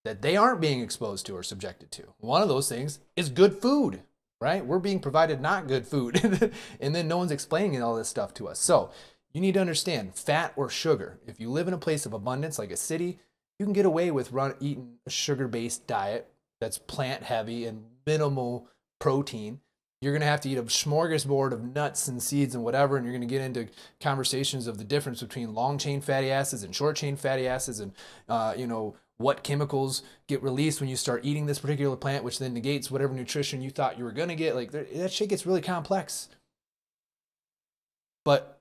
that they aren't being exposed to or subjected to. One of those things is good food, right? We're being provided not good food and then no one's explaining all this stuff to us. So you need to understand fat or sugar. If you live in a place of abundance like a city, you can get away with eating a sugar-based diet that's plant heavy and minimal protein. You're going to have to eat a smorgasbord of nuts and seeds and whatever, and you're going to get into conversations of the difference between long-chain fatty acids and short-chain fatty acids and, what chemicals get released when you start eating this particular plant, which then negates whatever nutrition you thought you were going to get. Like that shit gets really complex. But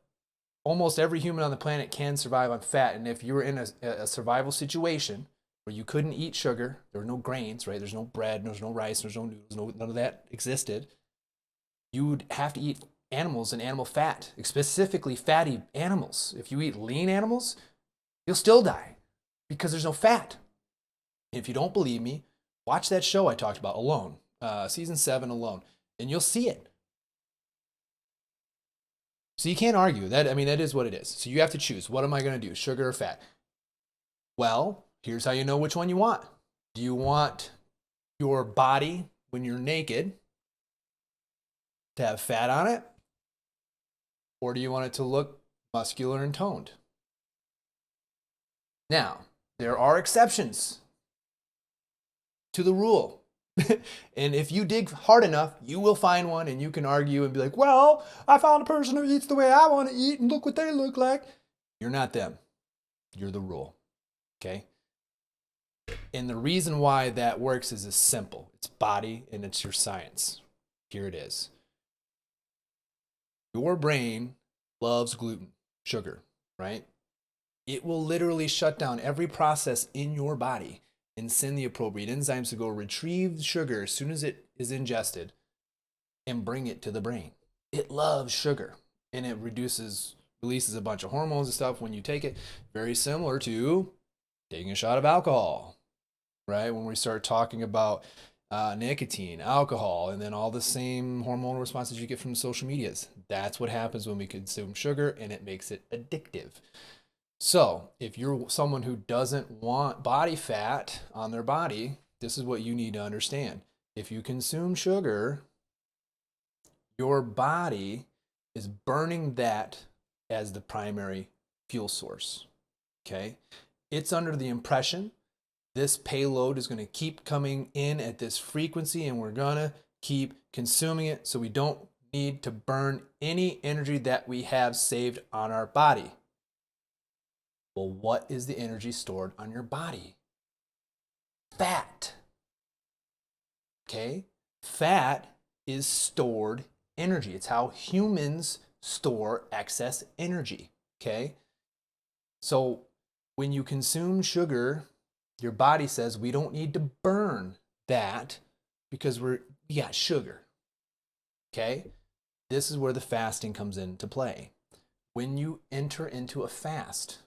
almost every human on the planet can survive on fat. And if you were in a survival situation where you couldn't eat sugar, there were no grains, right? There's no bread, there's no rice, there's no noodles, none of that existed. You would have to eat animals and animal fat, specifically fatty animals. If you eat lean animals, you'll still die because there's no fat. If you don't believe me, watch that show I talked about, Alone, season 7, Alone, and you'll see it. So you can't argue that. I mean, that is what it is. So you have to choose. What am I going to do, sugar or fat? Well, here's how you know which one you want. Do you want your body when you're naked to have fat on it? Or do you want it to look muscular and toned? Now, there are exceptions to the rule. And if you dig hard enough, you will find one and you can argue and be like, well, I found a person who eats the way I want to eat and look what they look like. You're not them. You're the rule. Okay? And the reason why that works is simple. It's body and it's your science. Here it is. Your brain loves gluten, sugar, right? It will literally shut down every process in your body and send the appropriate enzymes to go retrieve the sugar as soon as it is ingested and bring it to the brain. It loves sugar and it releases a bunch of hormones and stuff when you take it. Very similar to taking a shot of alcohol, right? When we start talking about nicotine, alcohol, and then all the same hormonal responses you get from social medias. That's what happens when we consume sugar, and it makes it addictive. So if you're someone who doesn't want body fat on their body, this is what you need to understand. If you consume sugar, your body is burning that as the primary fuel source, okay? It's under the impression this payload is going to keep coming in at this frequency, and we're going to keep consuming it, so we don't need to burn any energy that we have saved on our body. Well, what is the energy stored on your body? Fat. Okay? Fat is stored energy. It's how humans store excess energy. Okay? So when you consume sugar, your body says we don't need to burn that because we got sugar. Okay? This is where the fasting comes into play. When you enter into a fast,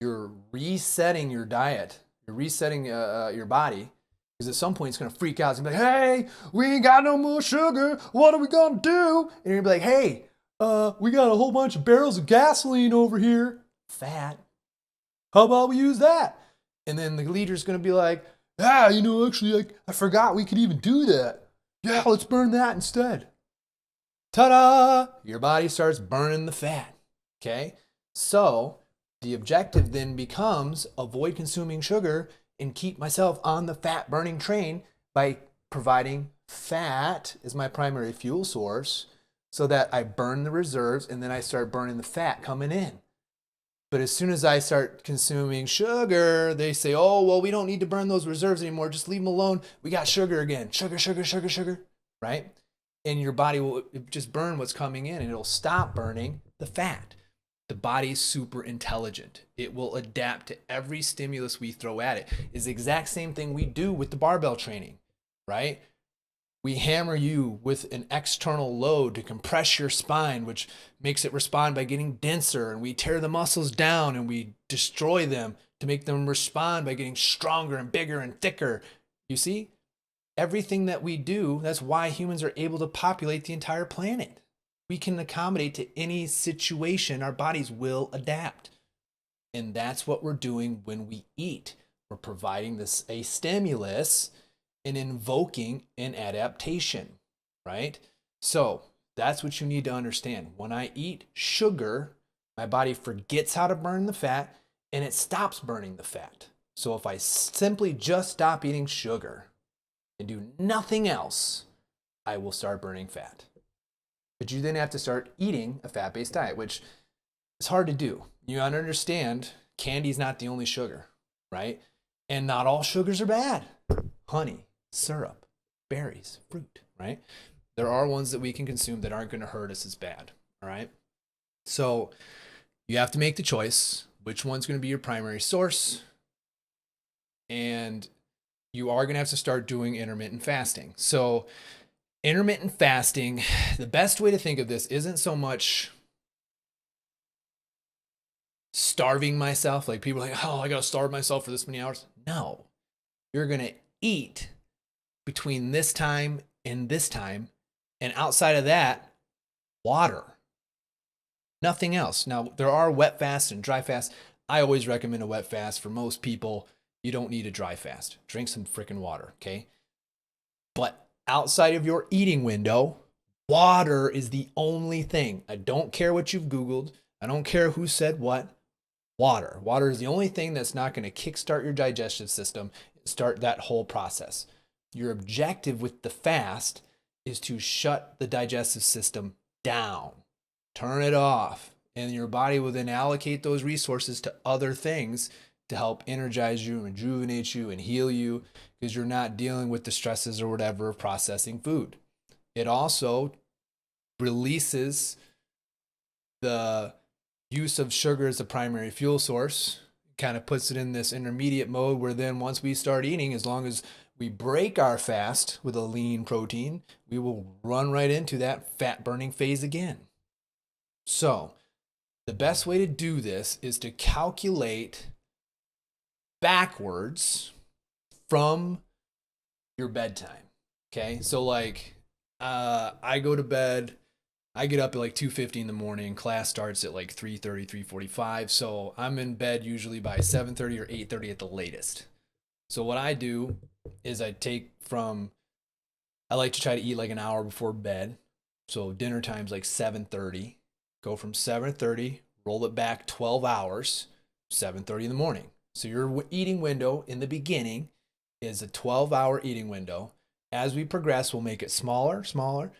you're resetting your diet. You're resetting your body, because at some point it's going to freak out. It's going to be like, hey, we ain't got no more sugar. What are we going to do? And you're going to be like, hey, we got a whole bunch of barrels of gasoline over here. Fat. How about we use that? And then the leader's going to be like, actually, I forgot we could even do that. Yeah, let's burn that instead. Ta-da! Your body starts burning the fat. Okay? So the objective then becomes avoid consuming sugar and keep myself on the fat burning train by providing fat as my primary fuel source, so that I burn the reserves and then I start burning the fat coming in. But as soon as I start consuming sugar, they say, oh, well, we don't need to burn those reserves anymore. Just leave them alone. We got sugar again. Sugar, sugar, sugar, sugar, right? And your body will just burn what's coming in, and it'll stop burning the fat. The body's super intelligent. It will adapt to every stimulus we throw at it. It's the exact same thing we do with the barbell training, right? We hammer you with an external load to compress your spine, which makes it respond by getting denser, and we tear the muscles down and we destroy them to make them respond by getting stronger and bigger and thicker. You see? Everything that we do, that's why humans are able to populate the entire planet. We can accommodate to any situation. Our bodies will adapt. And that's what we're doing when we eat. We're providing this a stimulus and invoking an adaptation, right? So that's what you need to understand. When I eat sugar, my body forgets how to burn the fat, and it stops burning the fat. So if I simply just stop eating sugar and do nothing else, I will start burning fat. But you then have to start eating a fat-based diet, which is hard to do. You understand candy's not the only sugar, right? And not all sugars are bad. Honey, syrup, berries, fruit, right? There are ones that we can consume that aren't going to hurt us as bad, all right? So you have to make the choice which one's going to be your primary source, and you are going to have to start doing intermittent fasting. So intermittent fasting, the best way to think of this isn't so much starving myself. Like people are like, oh, I got to starve myself for this many hours. No, you're going to eat between this time and this time. And outside of that, water. Nothing else. Now, there are wet fasts and dry fasts. I always recommend a wet fast. For most people, you don't need a dry fast. Drink some freaking water, okay? But outside of your eating window, water is the only thing. I don't care what you've Googled. I don't care who said what. Water. Water is the only thing that's not going to kickstart your digestive system, start that whole process. Your objective with the fast is to shut the digestive system down. Turn it off. And your body will then allocate those resources to other things to help energize you, rejuvenate you, and heal you, because you're not dealing with the stresses or whatever of processing food. It also releases the use of sugar as the primary fuel source, kind of puts it in this intermediate mode where then once we start eating, as long as we break our fast with a lean protein, we will run right into that fat burning phase again. So the best way to do this is to calculate backwards from your bedtime. Okay. So like, I go to bed, I get up at like 2:50 in the morning. Class starts at like 3:30, 3:45. So I'm in bed usually by 7:30 or 8:30 at the latest. So what I do is I like to try to eat like an hour before bed. So dinner time's like 7:30. Go from 7:30, roll it back 12 hours, 7:30 in the morning. So your eating window in the beginning is a 12-hour eating window. As we progress, we'll make it smaller, smaller.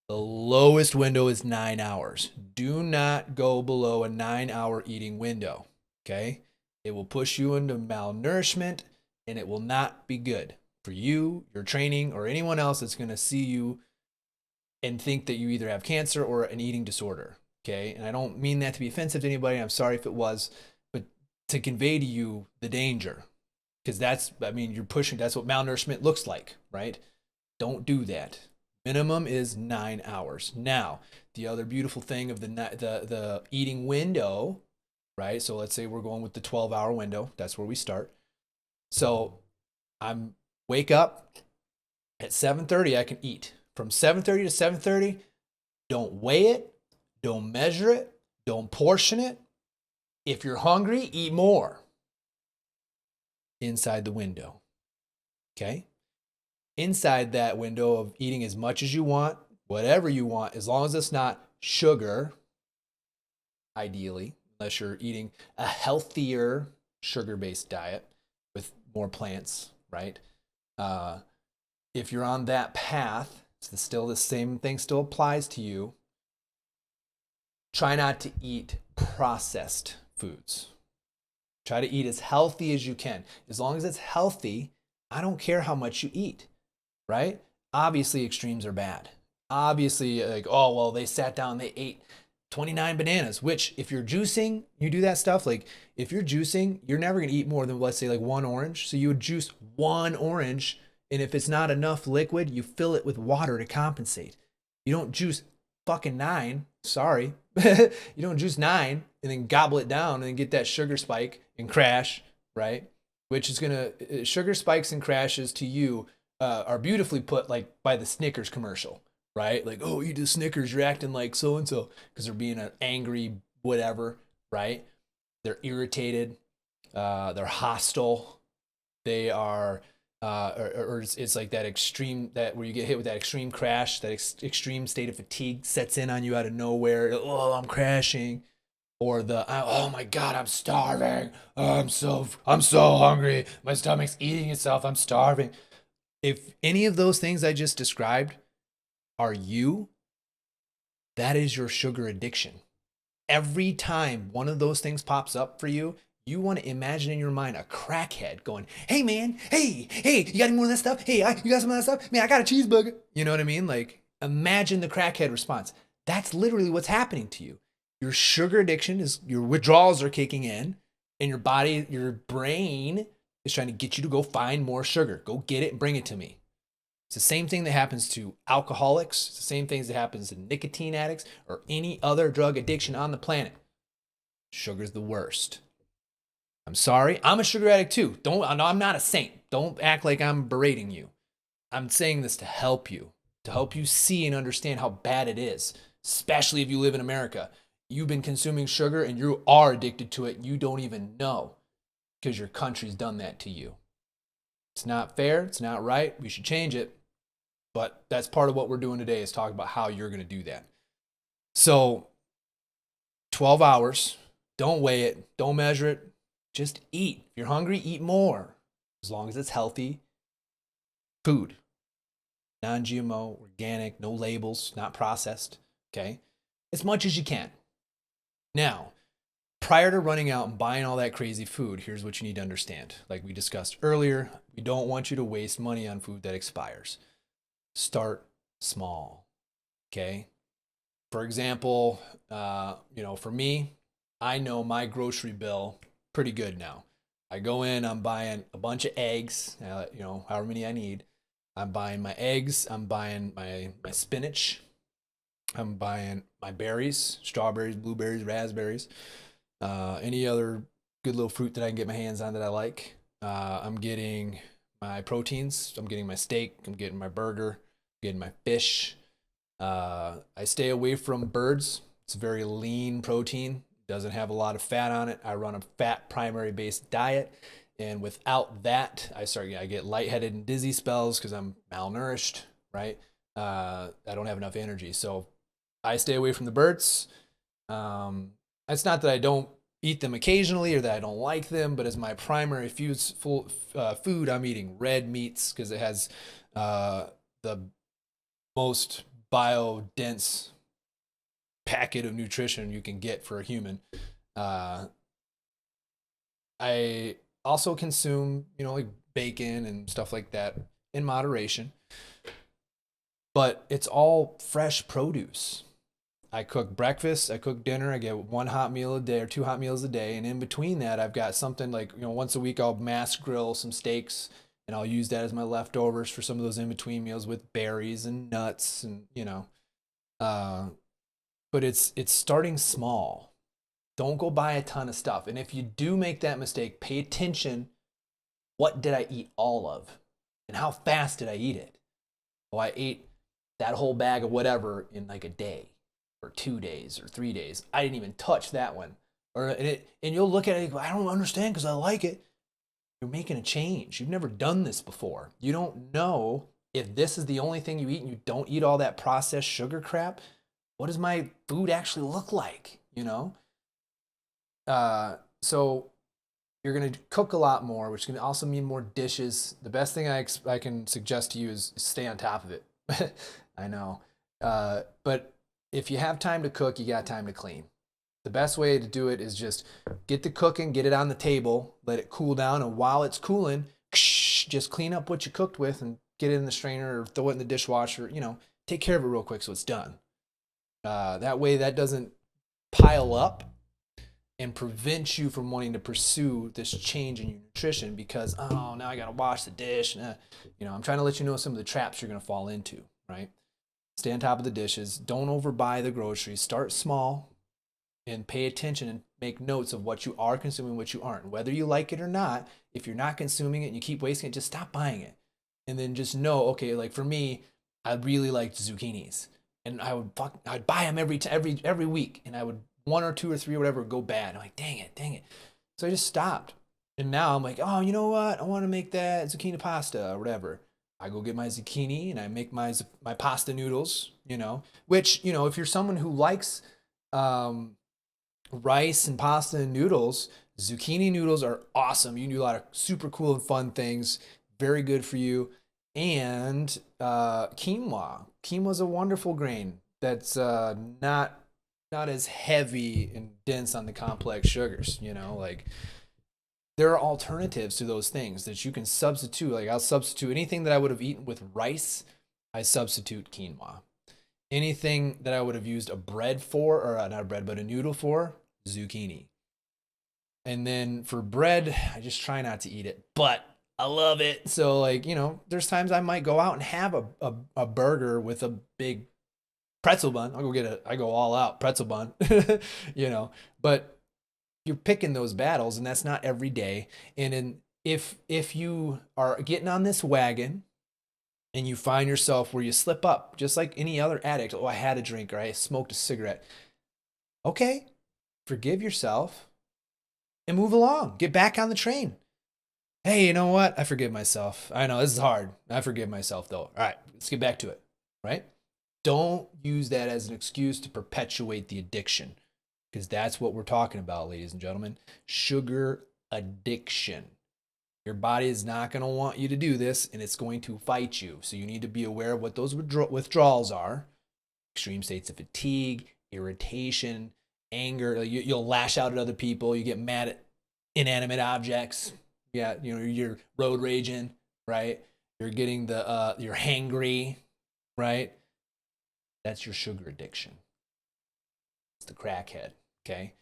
The lowest window is 9 hours. Do not go below a 9-hour eating window, okay? It will push you into malnourishment, and it will not be good for you, your training, or anyone else that's going to see you and think that you either have cancer or an eating disorder, okay? And I don't mean that to be offensive to anybody. I'm sorry if it was, but to convey to you the danger, because you're pushing, that's what malnourishment looks like, right? Don't do that. Minimum is 9 hours. Now, the other beautiful thing of the eating window, right? So let's say we're going with the 12-hour window. That's where we start. So I'm wake up at 7:30. I can eat from 7:30 to 7:30. Don't weigh it. Don't measure it. Don't portion it. If you're hungry, eat more inside the window. Okay? Inside that window of eating as much as you want, whatever you want, as long as it's not sugar, ideally, unless you're eating a healthier sugar-based diet with more plants, right? If you're on that path, it's still the same thing still applies to you. Try not to eat processed foods. Try to eat as healthy as you can. As long as it's healthy, I don't care how much you eat. Right? Obviously, extremes are bad. Obviously, like, oh, well, they sat down, they ate 29 bananas, which if you're juicing, you do that stuff. Like, if you're juicing, you're never going to eat more than, let's say, like one orange. So you would juice one orange, and if it's not enough liquid, you fill it with water to compensate. You don't juice fucking 9. Sorry. You don't juice 9 and then gobble it down and then get that sugar spike and crash, right? Which is going to, sugar spikes and crashes to you are beautifully put like by the Snickers commercial, right? Like, oh, you do Snickers, you're acting like so-and-so because they're being an angry whatever, right? They're irritated, they're hostile, they are, or it's like that extreme, that where you get hit with that extreme crash, that extreme state of fatigue sets in on you out of nowhere. Oh, I'm crashing. Or oh my God, I'm starving. Oh, I'm so hungry. My stomach's eating itself. I'm starving. If any of those things I just described are you, that is your sugar addiction. Every time one of those things pops up for you, you want to imagine in your mind a crackhead going, hey man, hey, you got any more of that stuff? Hey, you got some of that stuff? Man, I got a cheeseburger. You know what I mean? Like, imagine the crackhead response. That's literally what's happening to you. Your sugar addiction is, your withdrawals are kicking in, and your body, your brain is trying to get you to go find more sugar. Go get it and bring it to me. It's the same thing that happens to alcoholics. It's the same things that happens to nicotine addicts or any other drug addiction on the planet. Sugar's the worst. I'm sorry. I'm a sugar addict too. I'm not a saint. Don't act like I'm berating you. I'm saying this to help you see and understand how bad it is, especially if you live in America. You've been consuming sugar and you are addicted to it. You don't even know because your country's done that to you. It's not fair. It's not right. We should change it. But that's part of what we're doing today is talk about how you're going to do that. So 12 hours. Don't weigh it. Don't measure it. Just eat. If you're hungry, eat more. As long as it's healthy food. Non-GMO, organic, no labels, not processed. Okay? As much as you can. Now, prior to running out and buying all that crazy food, here's what you need to understand. Like we discussed earlier, we don't want you to waste money on food that expires. Start small. Okay? For example, for me, I know my grocery bill pretty good now. I go in, I'm buying a bunch of eggs, however many I need. I'm buying my eggs, I'm buying my spinach, I'm buying my berries, strawberries, blueberries, raspberries, any other good little fruit that I can get my hands on that I like. I'm getting my proteins. I'm getting my steak, I'm getting my burger, I'm getting my fish. I stay away from birds. It's a very lean protein, doesn't have a lot of fat on it. I run a fat primary based diet. And without that, I get lightheaded and dizzy spells because I'm malnourished, right? I don't have enough energy. So I stay away from the birds. It's not that I don't eat them occasionally or that I don't like them, but as my primary food, I'm eating red meats because it has the most bio-dense packet of nutrition you can get for a human. I also consume, like bacon and stuff like that in moderation, but it's all fresh produce. I cook breakfast, I cook dinner, I get 1 hot meal a day or 2 hot meals a day. And in between that, I've got something like, once a week I'll mass grill some steaks and I'll use that as my leftovers for some of those in between meals with berries and nuts and, but it's starting small. Don't go buy a ton of stuff. And if you do make that mistake, pay attention. What did I eat all of? And how fast did I eat it? Oh, I ate that whole bag of whatever in like a day or 2 days or 3 days. I didn't even touch that one. And you'll look at it and go, I don't understand because I like it. You're making a change. You've never done this before. You don't know if this is the only thing you eat and you don't eat all that processed sugar crap. What does my food actually look like? So you're going to cook a lot more, which can also mean more dishes. The best thing I can suggest to you is stay on top of it. I know. But if you have time to cook, you got time to clean. The best way to do it is just get the cooking, get it on the table, let it cool down. And while it's cooling, just clean up what you cooked with and get it in the strainer or throw it in the dishwasher. Take care of it real quick so it's done. That way that doesn't pile up and prevent you from wanting to pursue this change in your nutrition because, now I got to wash the dish. I'm trying to let you know some of the traps you're going to fall into, right? Stay on top of the dishes. Don't overbuy the groceries. Start small and pay attention and make notes of what you are consuming, what you aren't. Whether you like it or not, if you're not consuming it and you keep wasting it, just stop buying it. And then just know, okay, like for me, I really liked zucchinis. And I'd buy them every week. And I would 1 or 2 or 3 or whatever go bad. I'm like, dang it. So I just stopped. And now I'm like, oh, you know what? I want to make that zucchini pasta or whatever. I go get my zucchini and I make my pasta noodles, which, if you're someone who likes rice and pasta and noodles, zucchini noodles are awesome. You can do a lot of super cool and fun things. Very good for you. And quinoa. Quinoa is a wonderful grain that's not as heavy and dense on the complex sugars, there are alternatives to those things that you can substitute. Like I'll substitute anything that I would have eaten with rice, I substitute quinoa. Anything that I would have used a bread for, or not a bread, but a noodle for, zucchini. And then for bread, I just try not to eat it, but I love it. So there's times I might go out and have a burger with a big pretzel bun. I go all out pretzel bun, but you're picking those battles and that's not every day. And if you are getting on this wagon and you find yourself where you slip up, just like any other addict, I had a drink or I smoked a cigarette. Okay, forgive yourself and move along. Get back on the train. Hey, you know what? I forgive myself. I know this is hard. I forgive myself though. All right, let's get back to it, right? Don't use that as an excuse to perpetuate the addiction because that's what we're talking about, ladies and gentlemen. Sugar addiction. Your body is not going to want you to do this and it's going to fight you. So you need to be aware of what those withdrawals are. Extreme states of fatigue, irritation, anger. You'll lash out at other people. You get mad at inanimate objects. Yeah, you're road raging, right? You're getting you're hangry, right? That's your sugar addiction. It's the crackhead, okay?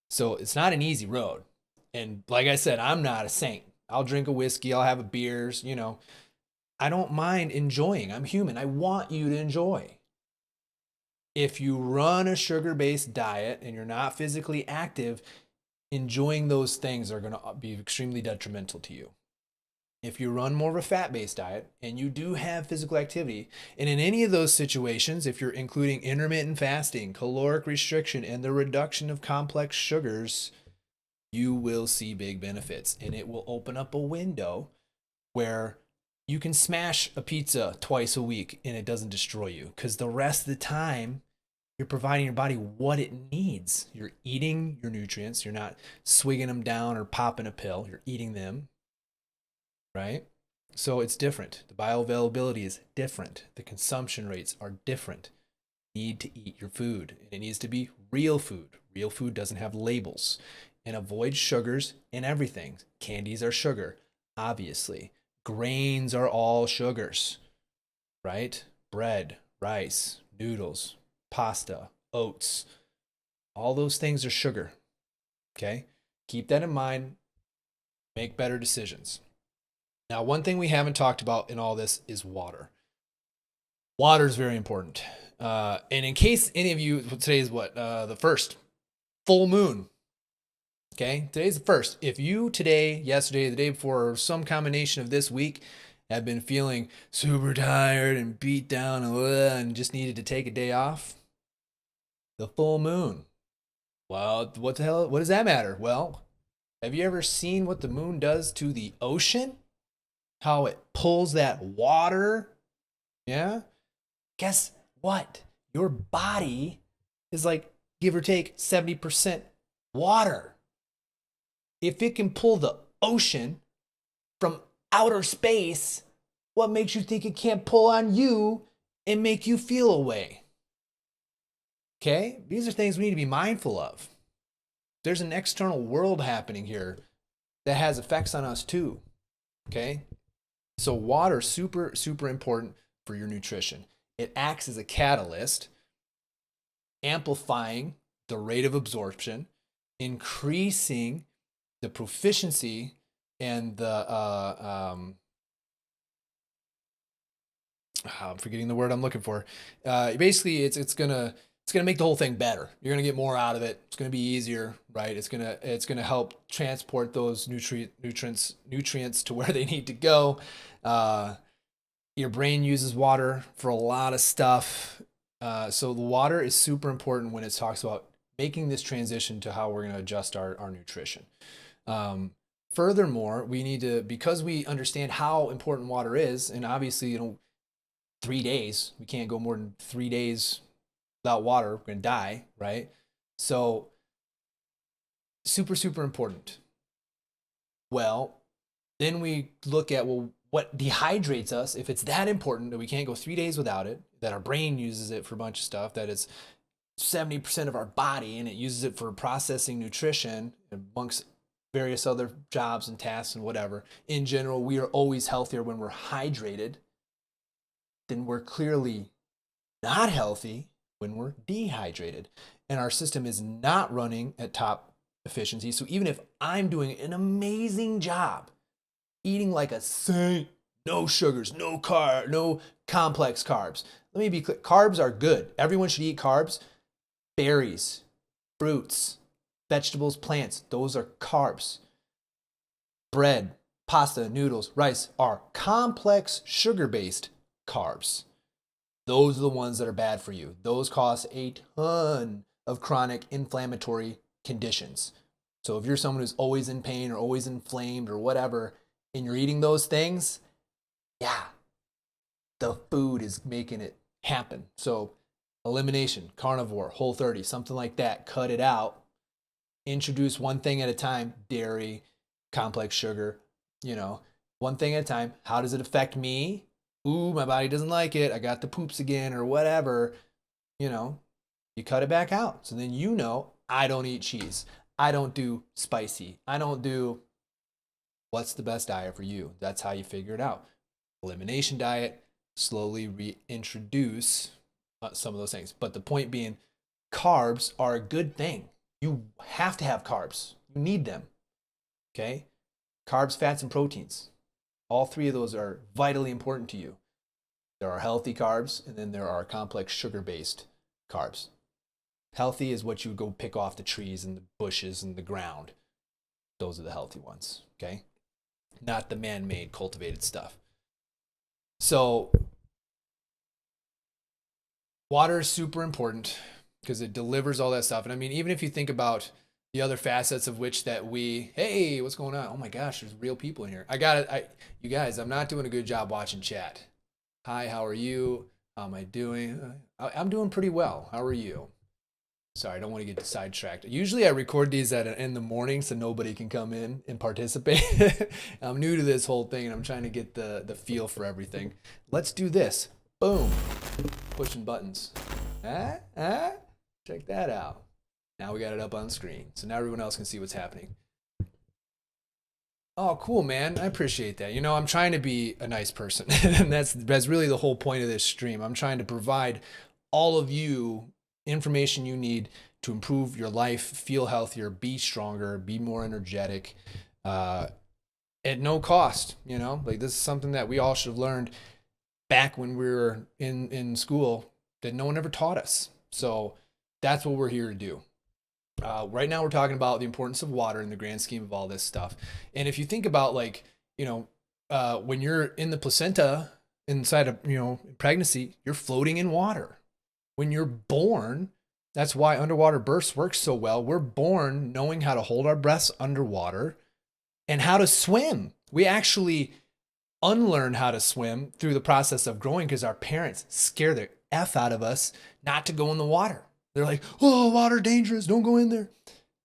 So it's not an easy road. And like I said, I'm not a saint. I'll drink a whiskey, I'll have a beers, I don't mind enjoying. I'm human. I want you to enjoy. If you run a sugar-based diet and you're not physically active, enjoying those things are going to be extremely detrimental to you. If you run more of a fat-based diet and you do have physical activity, and in any of those situations, if you're including intermittent fasting, caloric restriction, and the reduction of complex sugars, you will see big benefits. And it will open up a window where you can smash a pizza twice a week and it doesn't destroy you, because the rest of the time you're providing your body what it needs. You're eating your nutrients. You're not swigging them down or popping a pill. You're eating them, right? So it's different. The bioavailability is different. The consumption rates are different. You need to eat your food, and it needs to be real food. Real food doesn't have labels. And avoid sugars in everything. Candies are sugar, obviously. Grains are all sugars, right? Bread, rice, noodles, pasta, oats, all those things are sugar, okay? Keep that in mind. Make better decisions. Now, one thing we haven't talked about in all this is water. Water is very important. And in case any of you, today is what? The first full moon. Okay, today's the first. If you today, yesterday, the day before, or some combination of this week have been feeling super tired and beat down and just needed to take a day off, the full moon. Well, what the hell? What does that matter? Well, have you ever seen what the moon does to the ocean? How it pulls that water? Yeah? Guess what? Your body is like, give or take, 70% water. If it can pull the ocean from outer space, what makes you think it can't pull on you and make you feel a way? Okay? These are things we need to be mindful of. There's an external world happening here that has effects on us too. Okay? So water, super, super important for your nutrition. It acts as a catalyst, amplifying the rate of absorption, increasing the proficiency and the I'm forgetting the word I'm looking for. Basically, it's gonna make the whole thing better. You're gonna get more out of it. It's gonna be easier, right? It's gonna help transport those nutrients to where they need to go. Your brain uses water for a lot of stuff. So the water is super important when it talks about making this transition to how we're going to adjust our nutrition. Furthermore, we need to, because we understand how important water is, and obviously, 3 days, we can't go more than 3 days without water, we're going to die, right? So super, super important. Well, then we look at, well, what dehydrates us, if it's that important that we can't go 3 days without it, that our brain uses it for a bunch of stuff, that it's 70% of our body and it uses it for processing nutrition amongst various other jobs and tasks and whatever. In general, we are always healthier when we're hydrated. Then we're clearly not healthy when we're dehydrated. And our system is not running at top efficiency. So even if I'm doing an amazing job eating like a saint, no sugars, no complex carbs. Let me be clear. Carbs are good. Everyone should eat carbs. Berries, fruits, vegetables, plants, those are carbs. Bread, pasta, noodles, rice are complex sugar-based carbs. Those are the ones that are bad for you. Those cause a ton of chronic inflammatory conditions. So if you're someone who's always in pain or always inflamed or whatever, and you're eating those things, yeah, the food is making it happen. So elimination, carnivore, Whole30, something like that, cut it out. Introduce one thing at a time, dairy, complex sugar, one thing at a time. How does it affect me? Ooh, my body doesn't like it. I got the poops again or whatever. You cut it back out. So then I don't eat cheese. I don't do spicy. I don't do. What's the best diet for you? That's how you figure it out. Elimination diet, slowly reintroduce some of those things. But the point being, carbs are a good thing. You have to have carbs. You need them. Okay? Carbs, fats, and proteins. All three of those are vitally important to you. There are healthy carbs, and then there are complex sugar-based carbs. Healthy is what you would go pick off the trees and the bushes and the ground. Those are the healthy ones. Okay? not the man-made cultivated stuff. So water is super important because it delivers all that stuff. And I mean, even if you think about the other facets of which that hey, what's going on? Oh my gosh, there's real people in here. You guys, I'm not doing a good job watching chat. Hi, how are you? How am I doing? I'm doing pretty well. How are you? Sorry, I don't want to get sidetracked. Usually I record these in the morning so nobody can come in and participate. I'm new to this whole thing and I'm trying to get the feel for everything. Let's do this. Boom. Pushing buttons. Check that out. Now we got it up on screen. So now everyone else can see what's happening. Oh, cool, man. I appreciate that. You know, I'm trying to be a nice person. And that's really the whole point of this stream. I'm trying to provide all of you information you need to improve your life, feel healthier, be stronger, be more energetic, at no cost. You know, like this is something that we all should have learned back when we were in school that no one ever taught us. So that's what we're here to do. Right now we're talking about the importance of water in the grand scheme of all this stuff. And if you think about, like, you know, when you're in the placenta inside of, you know, pregnancy, you're floating in water. When you're born, that's why underwater births work so well. We're born knowing how to hold our breaths underwater and how to swim. We actually unlearn how to swim through the process of growing because our parents scare the F out of us not to go in the water. They're like, oh, water dangerous, don't go in there.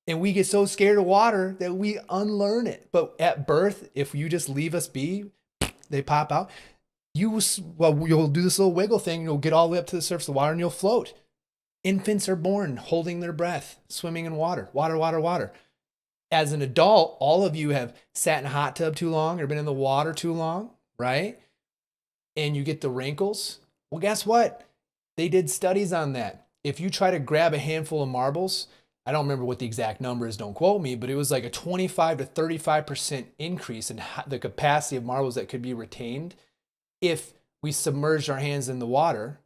And we get so scared of water that we unlearn it. But at birth, if you just leave us be, they pop out. You'll do this little wiggle thing. You'll get all the way up to the surface of the water and you'll float. Infants are born holding their breath, swimming in water, water, water, water. As an adult, all of you have sat in a hot tub too long or been in the water too long, right? And you get the wrinkles. Well, guess what? They did studies on that. If you try to grab a handful of marbles, I don't remember what the exact number is, don't quote me, but it was like a 25 to 35% increase in the capacity of marbles that could be retained if we submerged our hands in the water,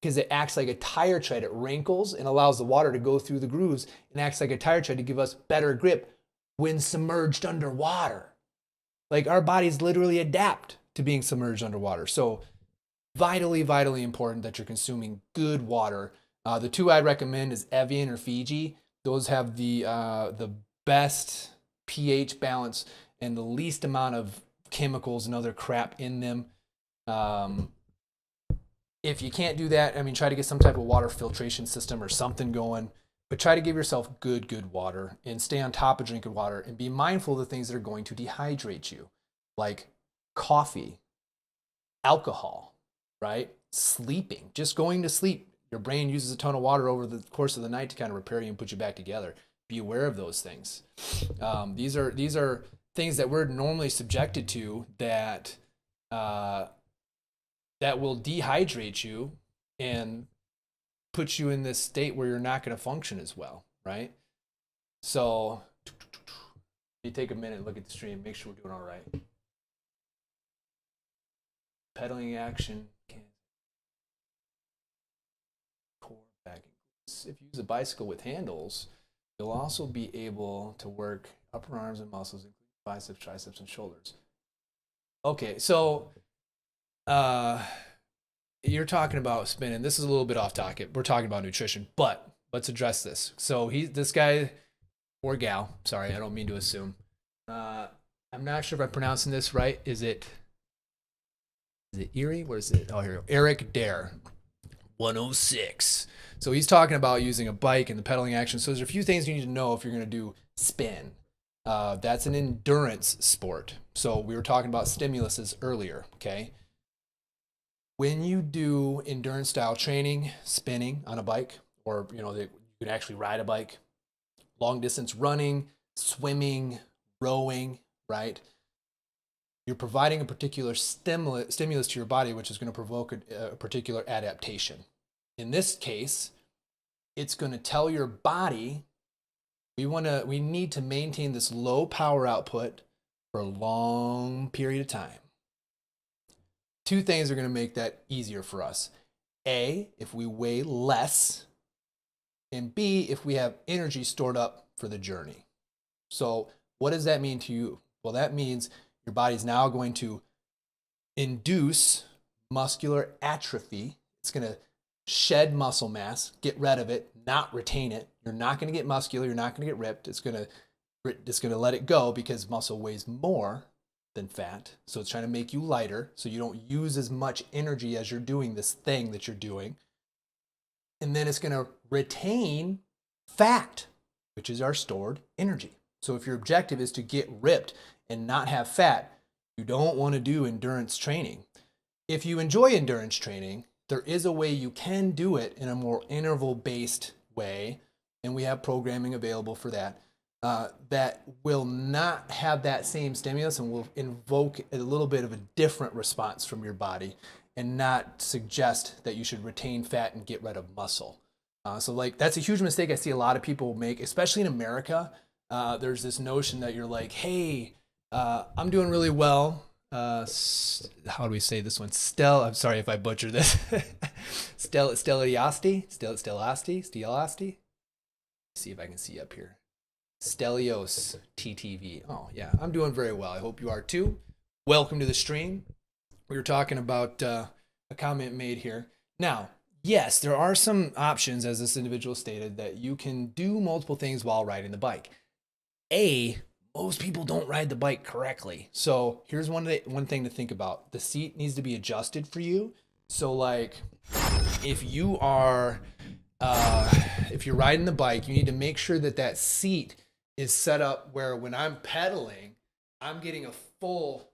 because it acts like a tire tread. It wrinkles and allows the water to go through the grooves and acts like a tire tread to give us better grip when submerged underwater. Like, our bodies literally adapt to being submerged underwater. So vitally, vitally important that you're consuming good water. The two I'd recommend is Evian or Fiji. Those have the best pH balance and the least amount of chemicals and other crap in them. If you can't do that, I mean, try to get some type of water filtration system or something going, but try to give yourself good water and stay on top of drinking water and be mindful of the things that are going to dehydrate you, like coffee, alcohol, right? Sleeping, just going to sleep. Your brain uses a ton of water over the course of the night to kind of repair you and put you back together. Be aware of those things. These are things that we're normally subjected to that will dehydrate you and put you in this state where you're not going to function as well, right? So you take a minute and look at the stream, make sure we're doing all right. Pedaling action. If you use a bicycle with handles, you'll also be able to work upper arms and muscles, including biceps, triceps, and shoulders. Okay, so you're talking about spinning. This is a little bit off topic. We're talking about nutrition, but let's address this. So this guy or gal, sorry, I don't mean to assume. I'm not sure if I'm pronouncing this right. Is it Erie? Where is it? Oh, here we go. Eric Dare, 106. So he's talking about using a bike and the pedaling action. So there's a few things you need to know if you're going to do spin. That's an endurance sport. So we were talking about stimuluses earlier, okay? When you do endurance style training, spinning on a bike, or you can actually ride a bike, long distance running, swimming, rowing, right? You're providing a particular stimulus to your body, which is going to provoke a particular adaptation. In this case, it's going to tell your body we need to maintain this low power output for a long period of time. Two things are going to make that easier for us. A, if we weigh less, and B, if we have energy stored up for the journey. So what does that mean to you? Well, that means Your body's now going to induce muscular atrophy. It's going to shed muscle mass, get rid of it, not retain it. You're not going to get muscular. You're not going to get ripped. It's going to let it go because muscle weighs more than fat. So it's trying to make you lighter so you don't use as much energy as you're doing this thing that you're doing. And then it's going to retain fat, which is our stored energy. So if your objective is to get ripped and not have fat, you don't want to do endurance training. If you enjoy endurance training, there is a way you can do it in a more interval-based way, and we have programming available for that, that will not have that same stimulus and will invoke a little bit of a different response from your body and not suggest that you should retain fat and get rid of muscle. So like that's a huge mistake I see a lot of people make, especially in America. There's this notion that you're like, hey, I'm doing really well. How do we say this one? I'm sorry if I butcher this. Stelliasti. See if I can see up here. Stelios TTV. Oh yeah, I'm doing very well. I hope you are too. Welcome to the stream. We were talking about a comment made here. Now, yes, there are some options, as this individual stated, that you can do multiple things while riding the bike. Most people don't ride the bike correctly. So here's one thing to think about. The seat needs to be adjusted for you. So like if you're riding the bike, you need to make sure that that seat is set up where when I'm pedaling, I'm getting a full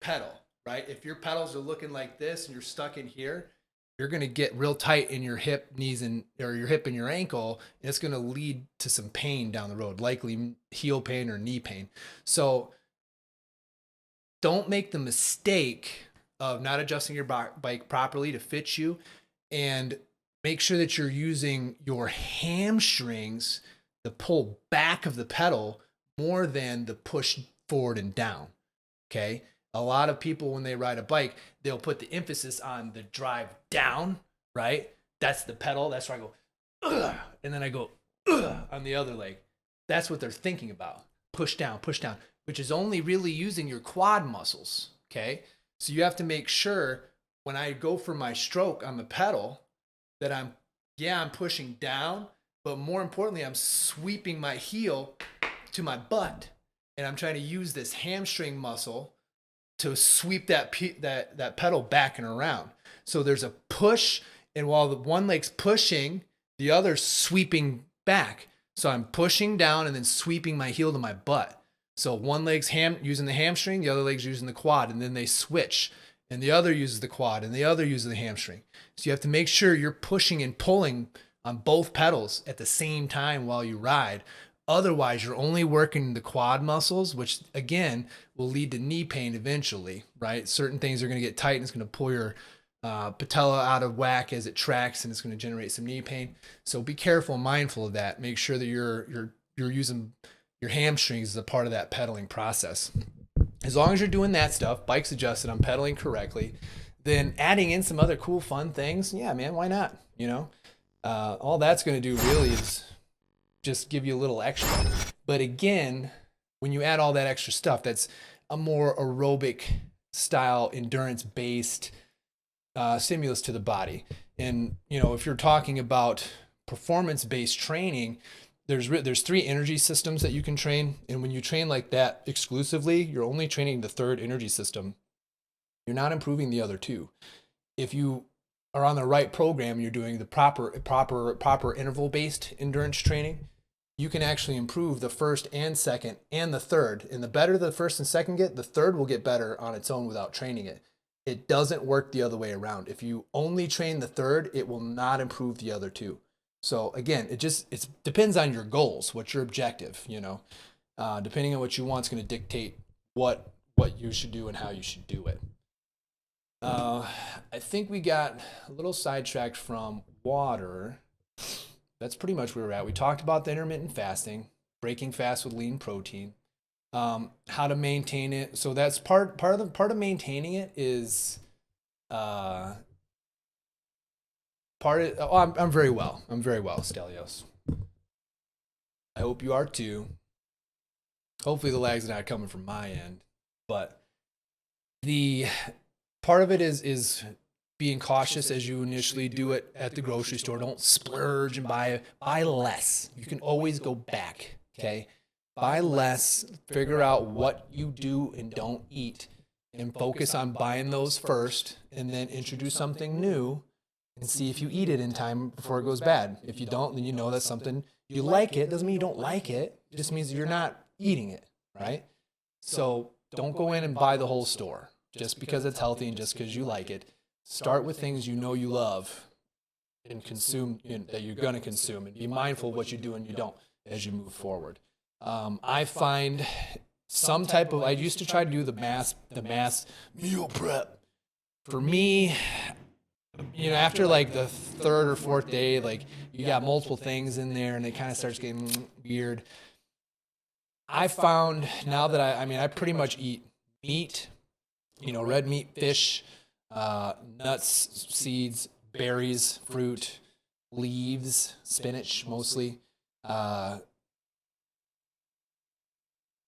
pedal, right? If your pedals are looking like this and you're stuck in here, you're going to get real tight in your hip, knees, or your hip and your ankle, and it's going to lead to some pain down the road, likely heel pain or knee pain. So don't make the mistake of not adjusting your bike properly to fit you, and make sure that you're using your hamstrings, the pull back of the pedal, more than the push forward and down, okay? A lot of people, when they ride a bike, they'll put the emphasis on the drive down, right? That's the pedal. That's where I go, ugh, and then I go on the other leg. That's what they're thinking about. Push down, which is only really using your quad muscles, okay? So you have to make sure when I go for my stroke on the pedal that I'm pushing down, but more importantly, I'm sweeping my heel to my butt, and I'm trying to use this hamstring muscle to sweep that pedal back and around. So there's a push, and while the one leg's pushing, the other's sweeping back. So I'm pushing down and then sweeping my heel to my butt. So one leg's using the hamstring, the other leg's using the quad, and then they switch. And the other uses the quad, and the other uses the hamstring. So you have to make sure you're pushing and pulling on both pedals at the same time while you ride. Otherwise, you're only working the quad muscles, which again will lead to knee pain eventually, right? Certain things are going to get tight and it's going to pull your patella out of whack as it tracks, and it's going to generate some knee pain. So be careful and mindful of that. Make sure that you're using your hamstrings as a part of that pedaling process. As long as you're doing that stuff, bike's adjusted, I'm pedaling correctly, then adding in some other cool, fun things, yeah, man, why not? You know, all that's going to do really is just give you a little extra. But again, when you add all that extra stuff, that's a more aerobic style, endurance based stimulus to the body. And, you know, if you're talking about performance based training, there's 3 energy systems that you can train. And when you train like that exclusively, you're only training the 3rd energy system. You're not improving the other 2. If you are on the right program, you're doing the proper interval based endurance training, you can actually improve the 1st and 2nd and the 3rd. And the better the 1st and 2nd get, the 3rd will get better on its own without training it. It doesn't work the other way around. If you only train the 3rd, it will not improve the other 2. So again, it depends on your goals, what's your objective, you know. Depending on what you want, it's going to dictate what you should do and how you should do it. I think we got a little sidetracked from water. That's pretty much where we're at. We talked about the intermittent fasting, breaking fast with lean protein, how to maintain it. So that's part of maintaining it is I'm very well. I'm very well, Stelios. I hope you are too. Hopefully the lag's not coming from my end, but The part of it is being cautious as you initially do it at the grocery store. Don't splurge and buy less. You can always go back, okay? Buy less, figure out what you do and don't eat, and focus on buying those first, and then introduce something new and see if you eat it in time before it goes bad. If you don't, then you know that's something you like. It doesn't mean you don't like it. It just means you're not eating it, right? So don't go in and buy the whole store just because it's healthy and just because you like it. Start with things you know you love and consume, that you're going to consume, and be mindful of what you do and you don't as you move forward. I find some type of, I used to try to do the mass meal prep. For me, after like the third or fourth day, like you got multiple things in there and it kind of starts getting weird. I found now that I pretty much eat meat, red meat, fish, nuts, seeds, berries, fruit, leaves, spinach mostly.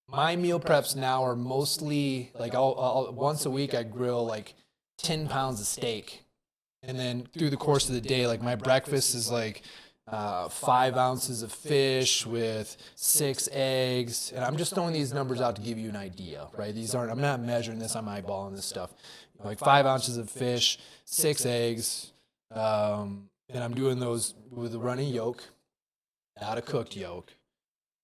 My meal preps now are mostly like I'll once a week I grill like 10 pounds of steak. And then through the course of the day, like my breakfast is like 5 ounces of fish with 6 eggs. And I'm just throwing these numbers out to give you an idea, right? I'm not measuring this, I'm eyeballing this stuff. Like 5 ounces of fish, 6 eggs. And I'm doing those with a runny yolk, not a cooked yolk.